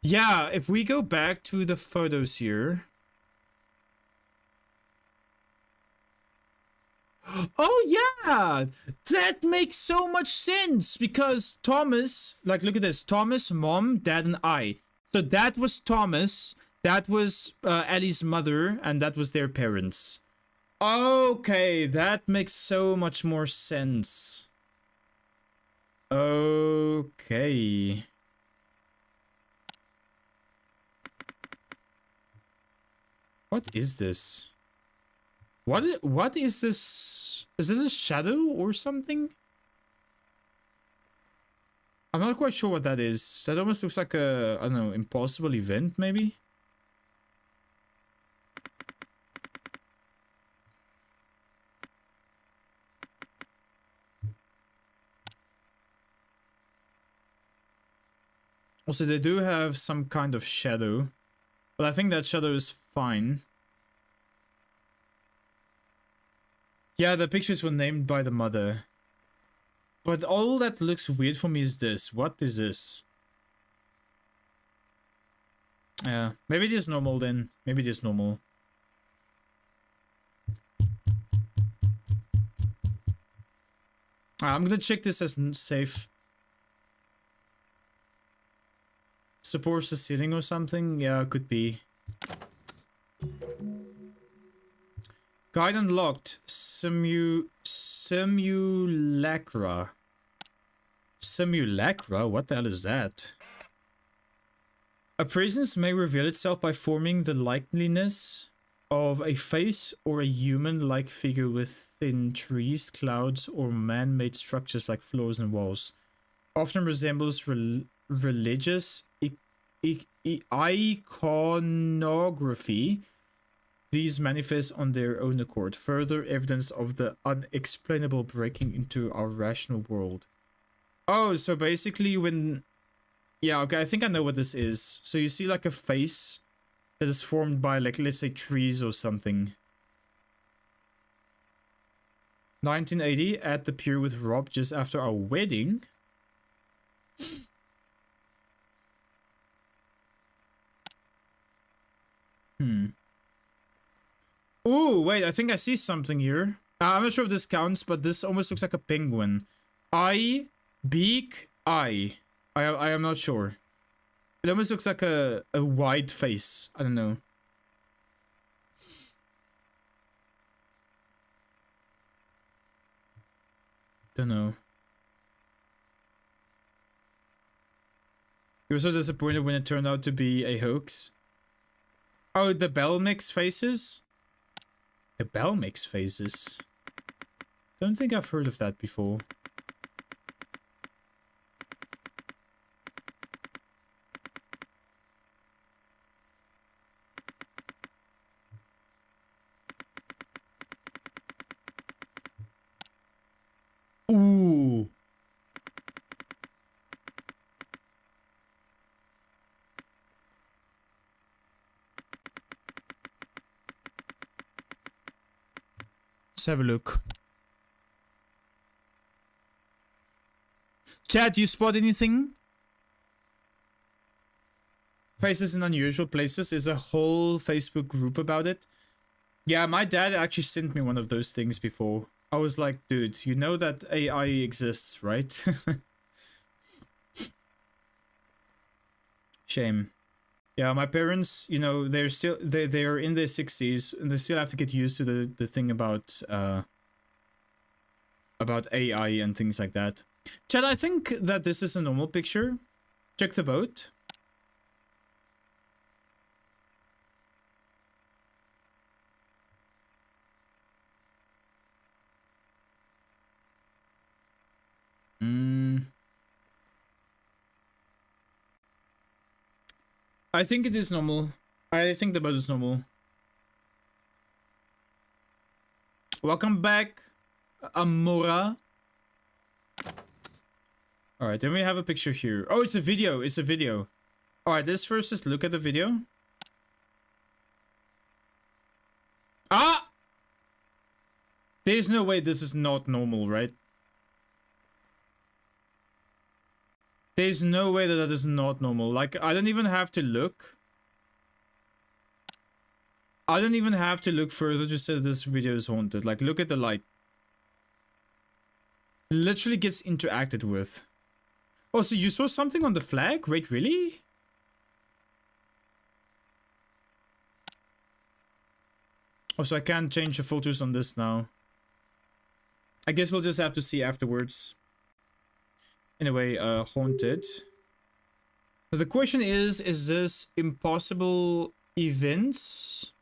Yeah, if we go back to the photos here. Oh yeah! That makes so much sense because Thomas, like look at this, Thomas, mom, dad and I. So that was Thomas, that was Ellie's mother, and that was their parents. Okay, that makes so much more sense. Okay. What is this? What is this? Is this a shadow or something? I'm not quite sure what that is. That almost looks like a, I don't know, impossible event maybe? Also, they do have some kind of shadow, but I think that shadow is fine. Yeah, the pictures were named by the mother. But all that looks weird for me is this. What is this? Yeah, maybe it is normal then. Maybe it is normal. I'm gonna check this as safe. Supports the ceiling or something? Yeah, could be. Guide unlocked. Simulacra. Simulacra? What the hell is that? A presence may reveal itself by forming the likeliness of a face or a human-like figure within trees, clouds, or man-made structures like floors and walls. Often resembles religious iconography. These manifest on their own accord, further evidence of the unexplainable breaking into our rational world. Oh, so basically when... Yeah, okay, I think I know what this is. So you see like a face that is formed by, like, let's say trees or something. 1980, at the pier with Rob just after our wedding. Ooh, wait, I think I see something here. I'm not sure if this counts, but this almost looks like a penguin. Eye, beak, eye. I am not sure. It almost looks like a wide face. I don't know. Don't know. You were so disappointed when it turned out to be a hoax. Oh, the bell makes faces? The bell makes faces? Don't think I've heard of that before. have a look. Chat, you spot anything? Faces in Unusual Places is a whole Facebook group about it. Yeah, my dad actually sent me one of those things before. I was like, dude, you know that AI exists, right? Shame. Yeah, my parents, you know, they're in their 60s and they still have to get used to the thing about AI and things like that. Chad, I think that this is a normal picture. Check the boat. I think it is normal. I think the boat is normal. Welcome back, Amora. Alright, then we have a picture here. Oh, it's a video. It's a video. Alright, let's first just look at the video. Ah! There's no way this is not normal, right? There's no way that that is not normal. Like, I don't even have to look. I don't even have to look further to say this video is haunted. Like, look at the light. Literally gets interacted with. Oh, so you saw something on the flag? Wait, really? Oh, so I can't change the filters on this now. I guess we'll just have to see afterwards. Anyway, haunted. So the question is this impossible events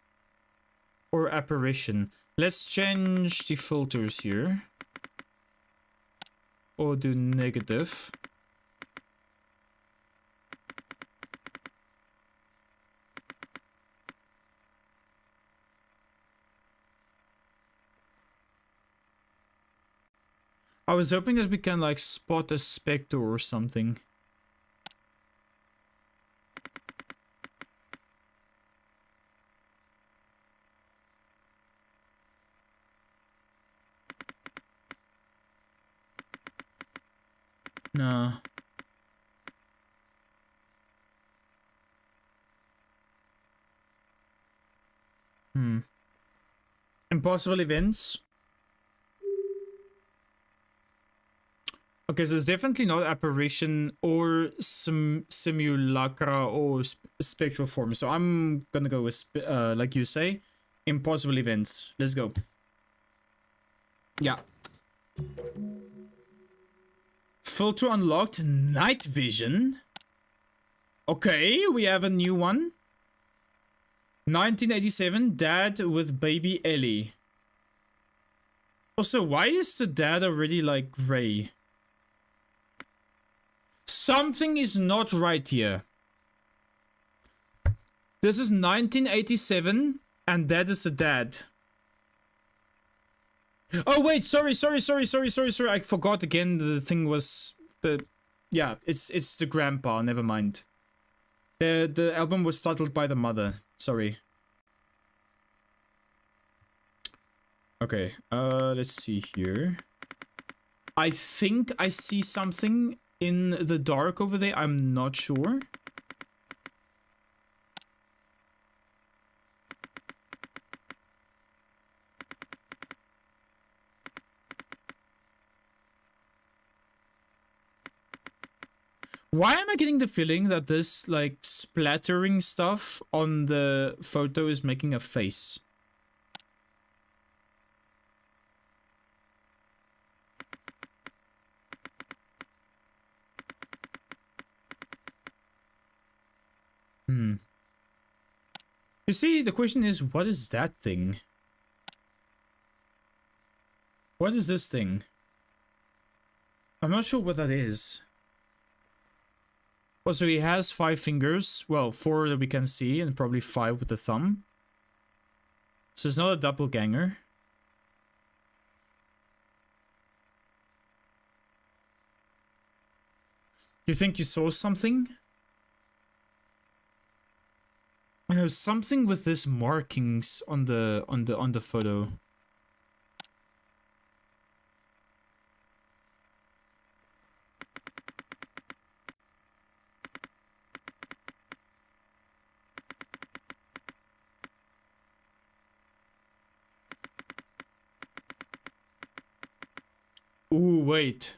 or apparition? Let's change the filters here. Or do negative. I was hoping that we can like spot a specter or something. No. Impossible events. Okay, so it's definitely not apparition or simulacra or spectral form. So I'm gonna go with, like you say, impossible events. Let's go. Yeah. Filter unlocked, night vision. Okay, we have a new one. 1987, dad with baby Ellie. Also, why is the dad already like gray? Something is not right here. This is 1987 and that is the dad. Oh wait, sorry. I forgot again. The thing was yeah, it's the grandpa, never mind. The album was titled by the mother. Sorry. Okay, let's see here. I think I see something in the dark over there. I'm not sure. Why am I getting the feeling that this like splattering stuff on the photo is making a face? You see, the question is, what is that thing? What is this thing? I'm not sure what that is. Oh, so he has 5 fingers. Well, 4 that we can see, and probably 5 with the thumb. So it's not a doppelganger. You think you saw something? I know something with this markings on the photo. Ooh, wait.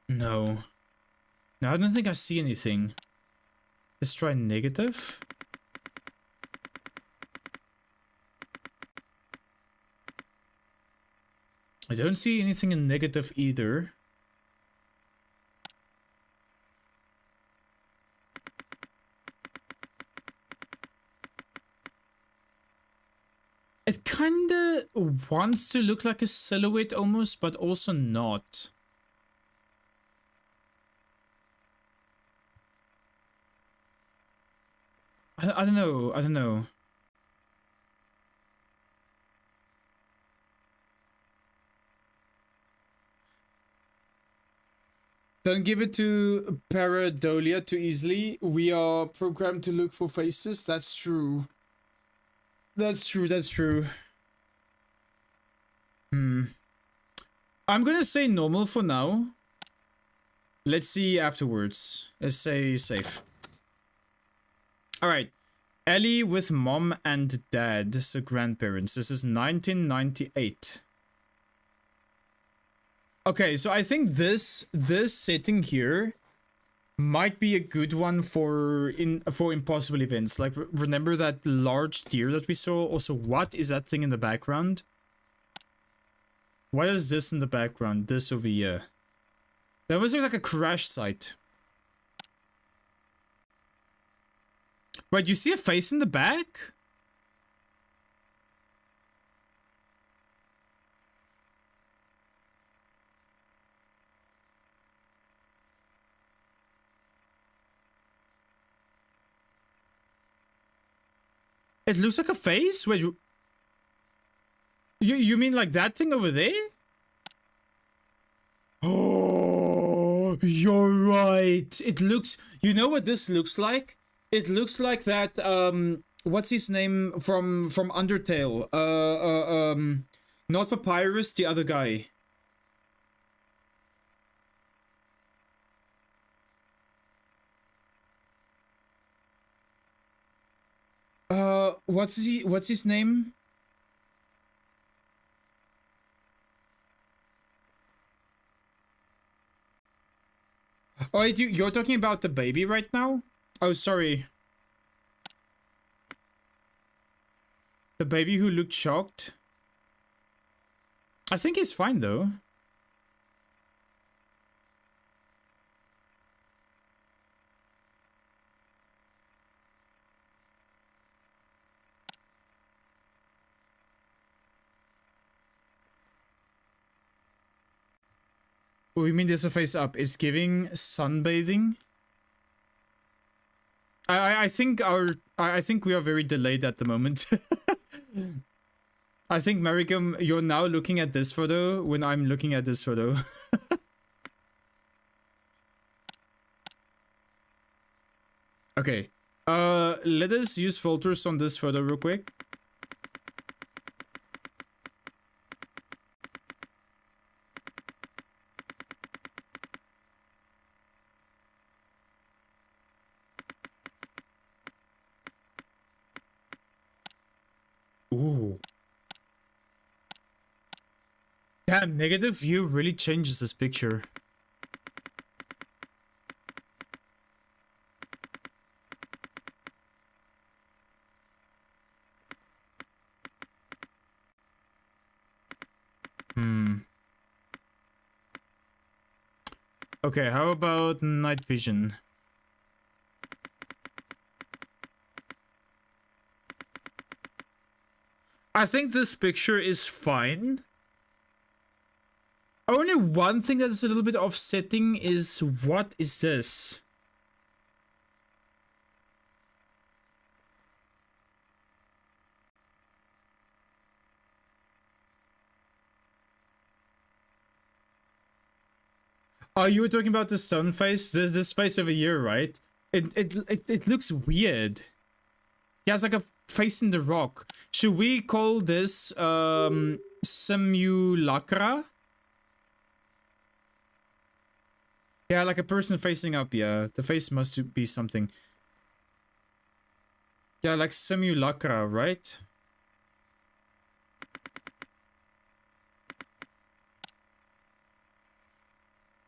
No. No, I don't think I see anything. Let's try negative. I don't see anything in negative either. It kinda wants to look like a silhouette almost, but also not. I don't know, I don't know. Don't give it to Pareidolia too easily. We are programmed to look for faces. That's true. That's true, that's true. I'm gonna say normal for now. Let's see afterwards. Let's say safe. Alright. Ellie with mom and dad, so grandparents. This is 1998. Okay, so I think this setting here might be a good one for impossible events. Like, remember that large deer that we saw? Also, what is that thing in the background? What is this in the background? This over here. That almost looks like a crash site. Wait, you see a face in the back? It looks like a face? Wait, you mean like that thing over there? Oh, you're right. It looks, you know what this looks like? It looks like that, what's his name from Undertale? Not Papyrus, the other guy. What's his name? Oh, wait, you're talking about the baby right now? Oh, sorry. The baby who looked shocked? I think he's fine, though. Oh, you mean there's a face up? It's giving sunbathing? I think I think we are very delayed at the moment. I think Maricum, you're now looking at this photo when I'm looking at this photo. Okay. Let us use filters on this photo real quick. Ooh. Damn, negative view really changes this picture. Okay, how about night vision? I think this picture is fine. Only one thing that's a little bit offsetting is, what is this? Oh, you were talking about the sun face? There's this face over here, right? It looks weird. He has like a face in the rock. Should we call this simulacra? Yeah, like a person facing up, yeah. The face must be something. Yeah, like simulacra, right?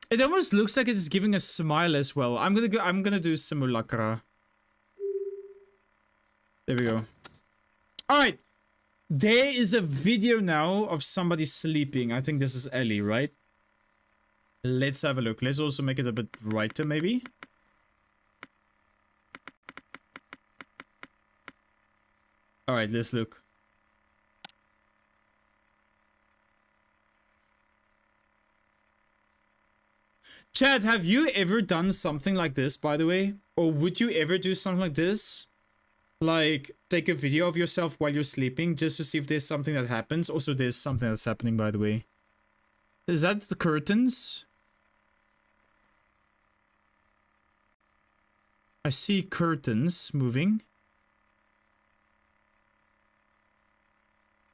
It almost looks like it's giving a smile as well. I'm gonna do simulacra. There we go. Alright. There is a video now of somebody sleeping. I think this is Ellie, right? Let's have a look. Let's also make it a bit brighter, maybe. Alright, let's look. Chad, have you ever done something like this, by the way? Or would you ever do something like this? Like, take a video of yourself while you're sleeping just to see if there's something that happens. Also, there's something that's happening, by the way. Is that the curtains? I see curtains moving.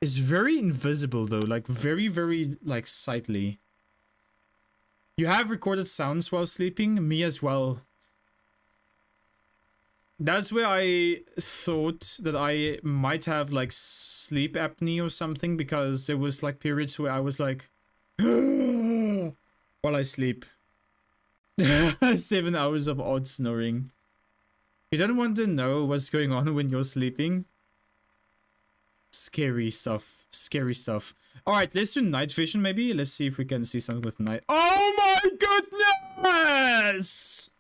It's very invisible, though. Like, very, very, like, sightly. You have recorded sounds while sleeping? Me as well. That's where I thought that I might have like sleep apnea or something, because there was like periods where I was like while I sleep. 7 hours of odd snoring. You don't want to know what's going on when you're sleeping? Scary stuff. Scary stuff. Alright, let's do night vision maybe. Let's see if we can see something with night. Oh my goodness!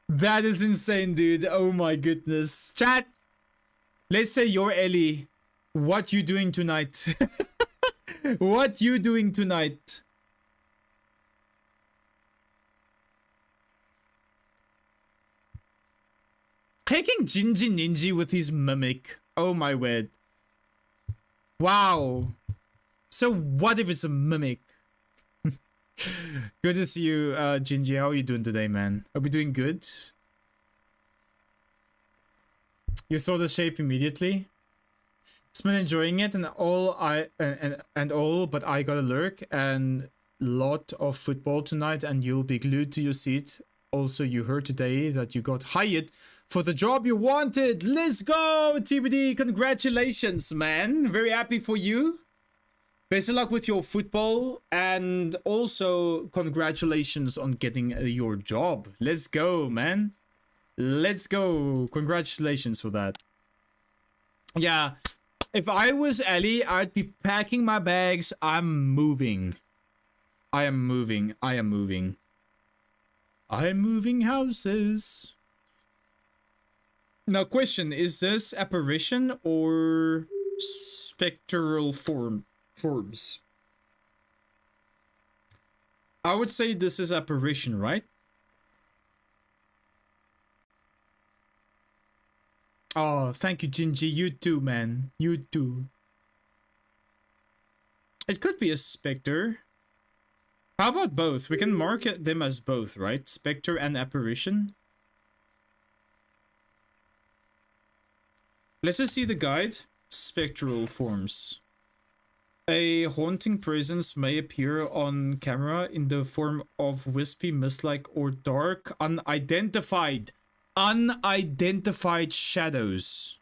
That is insane, dude. Oh my goodness. Chat, let's say you're Ellie. What you doing tonight? What you doing tonight? Taking Gingy Ninja with his mimic. Oh my word. Wow. So what if it's a mimic? Good to see you, Gingy. How are you doing today, man? Are we doing good? You saw the shape immediately. It's been enjoying it and all. But I got a lurk and lot of football tonight, and you'll be glued to your seat. Also, you heard today that you got hired for the job you wanted. Let's go, TBD. Congratulations, man. Very happy for you. Best of luck with your football, and also congratulations on getting your job. Let's go, man. Let's go. Congratulations for that. Yeah, if I was Ellie, I'd be packing my bags. I'm moving. I am moving. I am moving. I am moving houses. Now, question, is this apparition or spectral forms? I would say this is apparition, right? Oh, thank you, Gingy. You too, man. You too. It could be a specter. How about both? We can mark them as both, right? Specter and apparition. Let's just see the guide. Spectral forms. A haunting presence may appear on camera in the form of wispy, mist-like, or dark, unidentified shadows.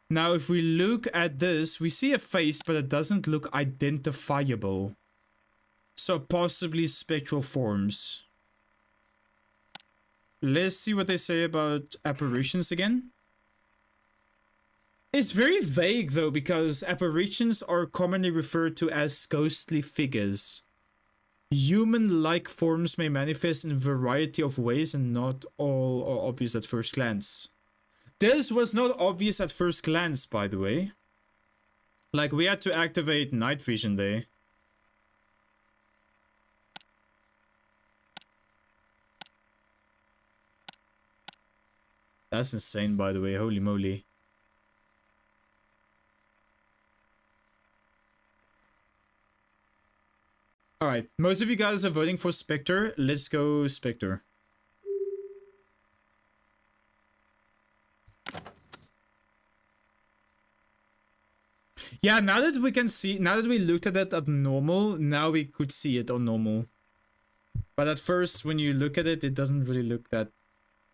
Now, if we look at this, we see a face, but it doesn't look identifiable. So possibly spectral forms. Let's see what they say about apparitions again. It's very vague though, because apparitions are commonly referred to as ghostly figures. Human-like forms may manifest in a variety of ways, and not all are obvious at first glance. This was not obvious at first glance, by the way. Like, we had to activate night vision there. That's insane, by the way. Holy moly. Alright, most of you guys are voting for Spectre. Let's go Spectre. Yeah, now that we can see, now that we looked at it at normal, now we could see it on normal. But at first, when you look at it, it doesn't really look that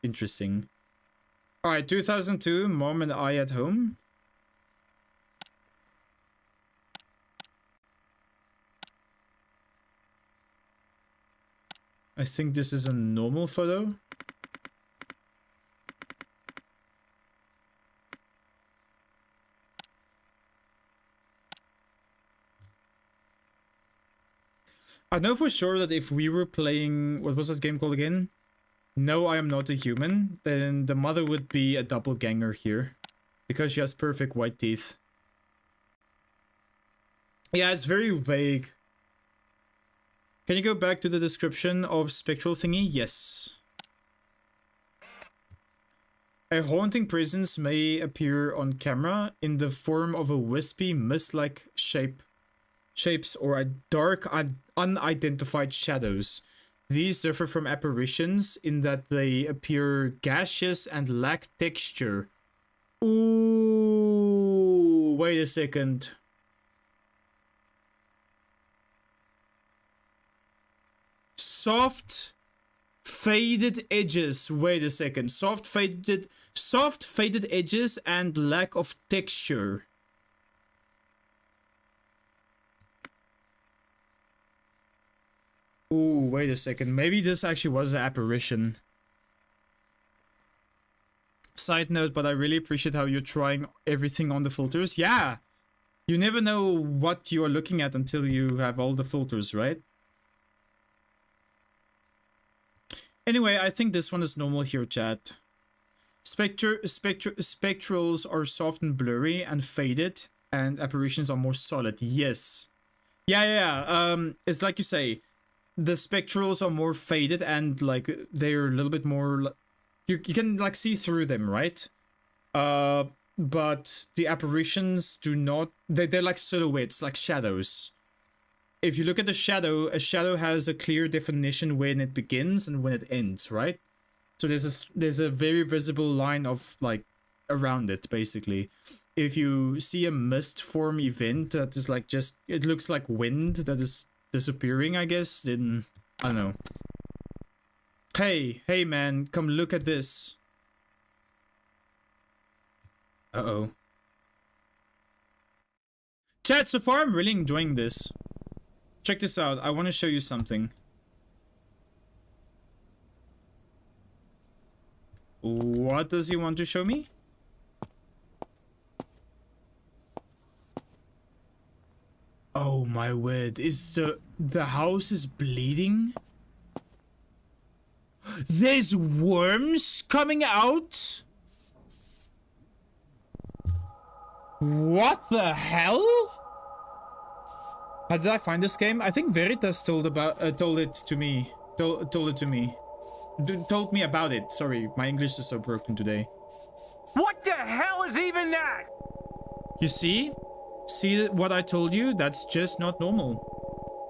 interesting. Alright, 2002, Mom and I at home. I think this is a normal photo. I know for sure that if we were playing, what was that game called again? No, I Am Not a Human, then the mother would be a doppelganger here. Because she has perfect white teeth. Yeah, it's very vague. Can you go back to the description of spectral thingy? Yes. A haunting presence may appear on camera in the form of a wispy, mist-like shapes or a dark, unidentified shadows. These differ from apparitions in that they appear gaseous and lack texture. Ooh, wait a second. Soft faded edges. Wait a second. Soft faded edges and lack of texture. Ooh, wait a second. Maybe this actually was an apparition. Side note, but I really appreciate how you're trying everything on the filters. Yeah! You never know what you are looking at until you have all the filters, right? Anyway, I think this one is normal here, chat. Spectrals are soft and blurry and faded, and apparitions are more solid. Yes. Yeah. It's like you say, the spectrals are more faded and like they're a little bit more. You can like see through them, right? But the apparitions do not. They're like silhouettes, like shadows. If you look at a shadow has a clear definition when it begins and when it ends, right? So there's a very visible line of like around it, basically. If you see a mist form event that is like just, it looks like wind that is disappearing, I guess, then I don't know. Hey man, come look at this. Uh-oh. Chat, so far I'm really enjoying this. Check this out. I want to show you something. What does he want to show me? Oh my word. Is the house is bleeding? There's worms coming out? What the hell? How did I find this game? I think Veritas told it to me. Told me about it. Sorry, my English is so broken today. What the hell is even that? You see? See what I told you? That's just not normal.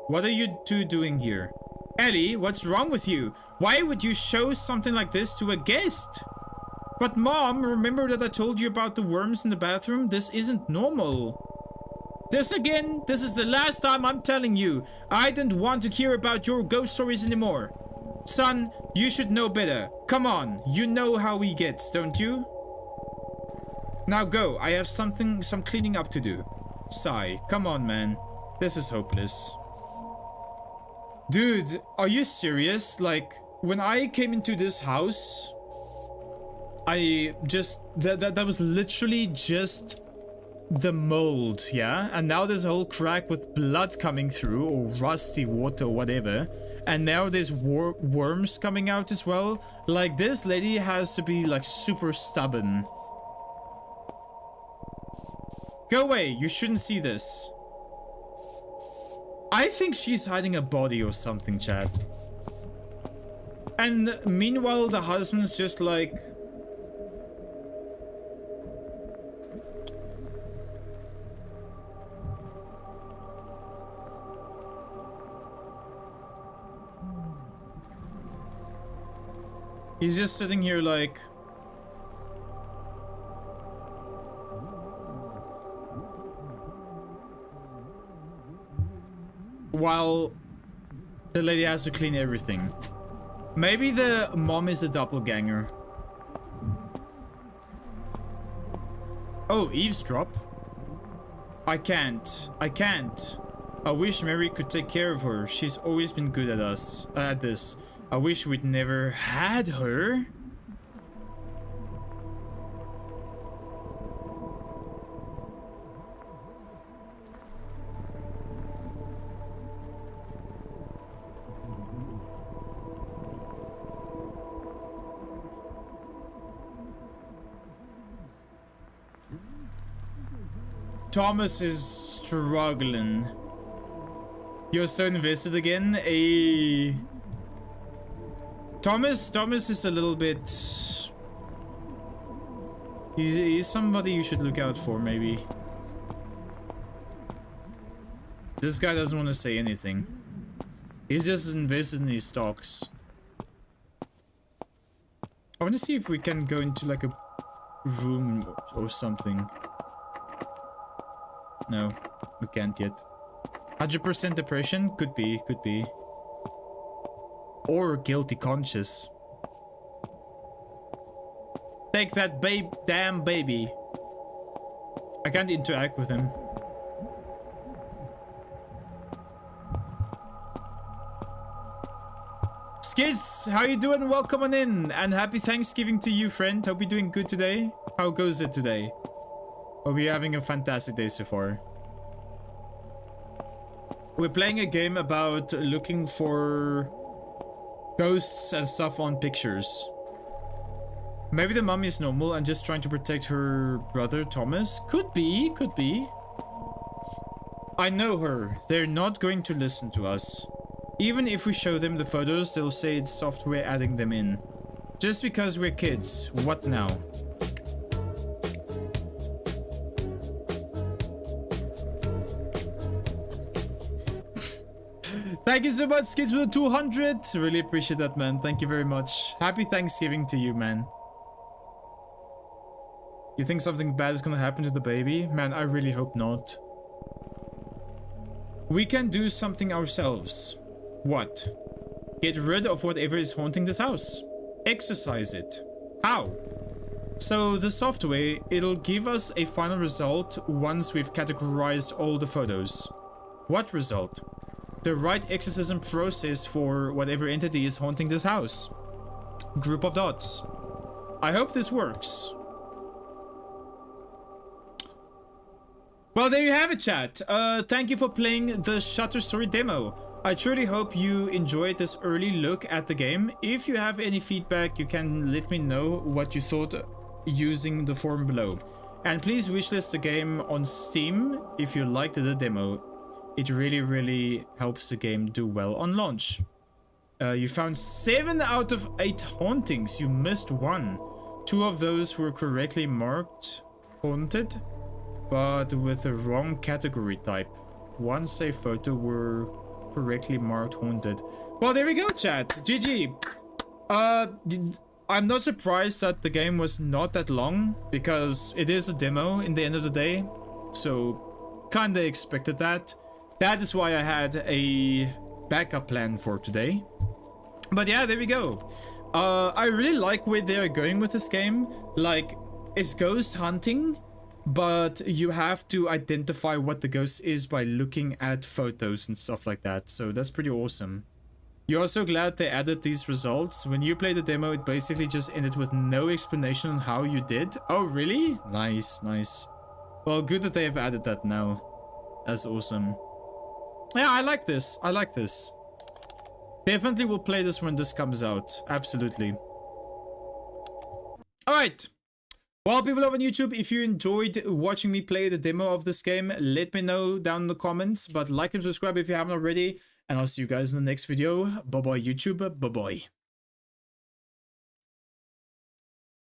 What are you two doing here? Ellie, what's wrong with you? Why would you show something like this to a guest? But Mom, remember that I told you about the worms in the bathroom? This isn't normal. This again? This is the last time I'm telling you. I didn't want to hear about your ghost stories anymore. Son, you should know better. Come on, you know how he gets, don't you? Now go, I have some cleaning up to do. Sigh, come on man. This is hopeless. Dude, are you serious? Like, when I came into this house, I just, that was literally just the mold, yeah? And now there's a whole crack with blood coming through, or rusty water, or whatever. And now there's worms coming out as well. Like, this lady has to be, like, super stubborn. Go away, you shouldn't see this. I think she's hiding a body or something, Chad. And meanwhile, the husband's just like... He's just sitting here like... while the lady has to clean everything. Maybe the mom is a doppelganger. Oh, eavesdrop? I can't. I wish Mary could take care of her. She's always been good at this. I wish we'd never had her. Thomas is struggling. You're so invested again? Thomas is a little bit... He's somebody you should look out for, maybe. This guy doesn't want to say anything. He's just invested in these stocks. I want to see if we can go into like a room or something. No, we can't yet. 100% depression? Could be. Or guilty conscience. Take that damn baby. I can't interact with him. Skiz, how you doing? Welcome on in. And happy Thanksgiving to you, friend. Hope you're doing good today. How goes it today? Hope you're having a fantastic day so far. We're playing a game about looking for ghosts and stuff on pictures. Maybe the mummy is normal and just trying to protect her brother Thomas. Could be. I know her. They're not going to listen to us. Even if we show them the photos, they'll say it's software adding them in. Just because we're kids. What now? Thank you so much, Skids, for the 200. Really appreciate that, man. Thank you very much. Happy Thanksgiving to you, man. You think something bad is gonna happen to the baby? Man, I really hope not. We can do something ourselves. What? Get rid of whatever is haunting this house. Exercise it. How? So the software, it'll give us a final result once we've categorized all the photos. What result? The right exorcism process for whatever entity is haunting this house. Group of dots. I hope this works. Well, there you have it, chat. Thank you for playing the Shutter Story demo. I truly hope you enjoyed this early look at the game. If you have any feedback, you can let me know what you thought using the form below. And please wishlist the game on Steam if you liked the demo. It really helps the game do well on launch. You found 7 out of 8 hauntings. You missed 1. 2 of those were correctly marked haunted, but with the wrong category type. 1 safe photo were correctly marked haunted. Well, there we go, chat. GG. I'm not surprised that the game was not that long, because it is a demo in the end of the day. So, kinda expected that. That is why I had a backup plan for today. But yeah, there we go. I really like where they're going with this game. Like, it's ghost hunting, but you have to identify what the ghost is by looking at photos and stuff like that. So that's pretty awesome. You're also glad they added these results. When you played the demo, it basically just ended with no explanation on how you did. Oh, really? Nice. Well, good that they have added that now. That's awesome. Yeah, I like this. Definitely will play this when this comes out. Absolutely. Alright. Well, people over on YouTube, if you enjoyed watching me play the demo of this game, let me know down in the comments. But like and subscribe if you haven't already. And I'll see you guys in the next video. Bye-bye, YouTube. Bye-bye.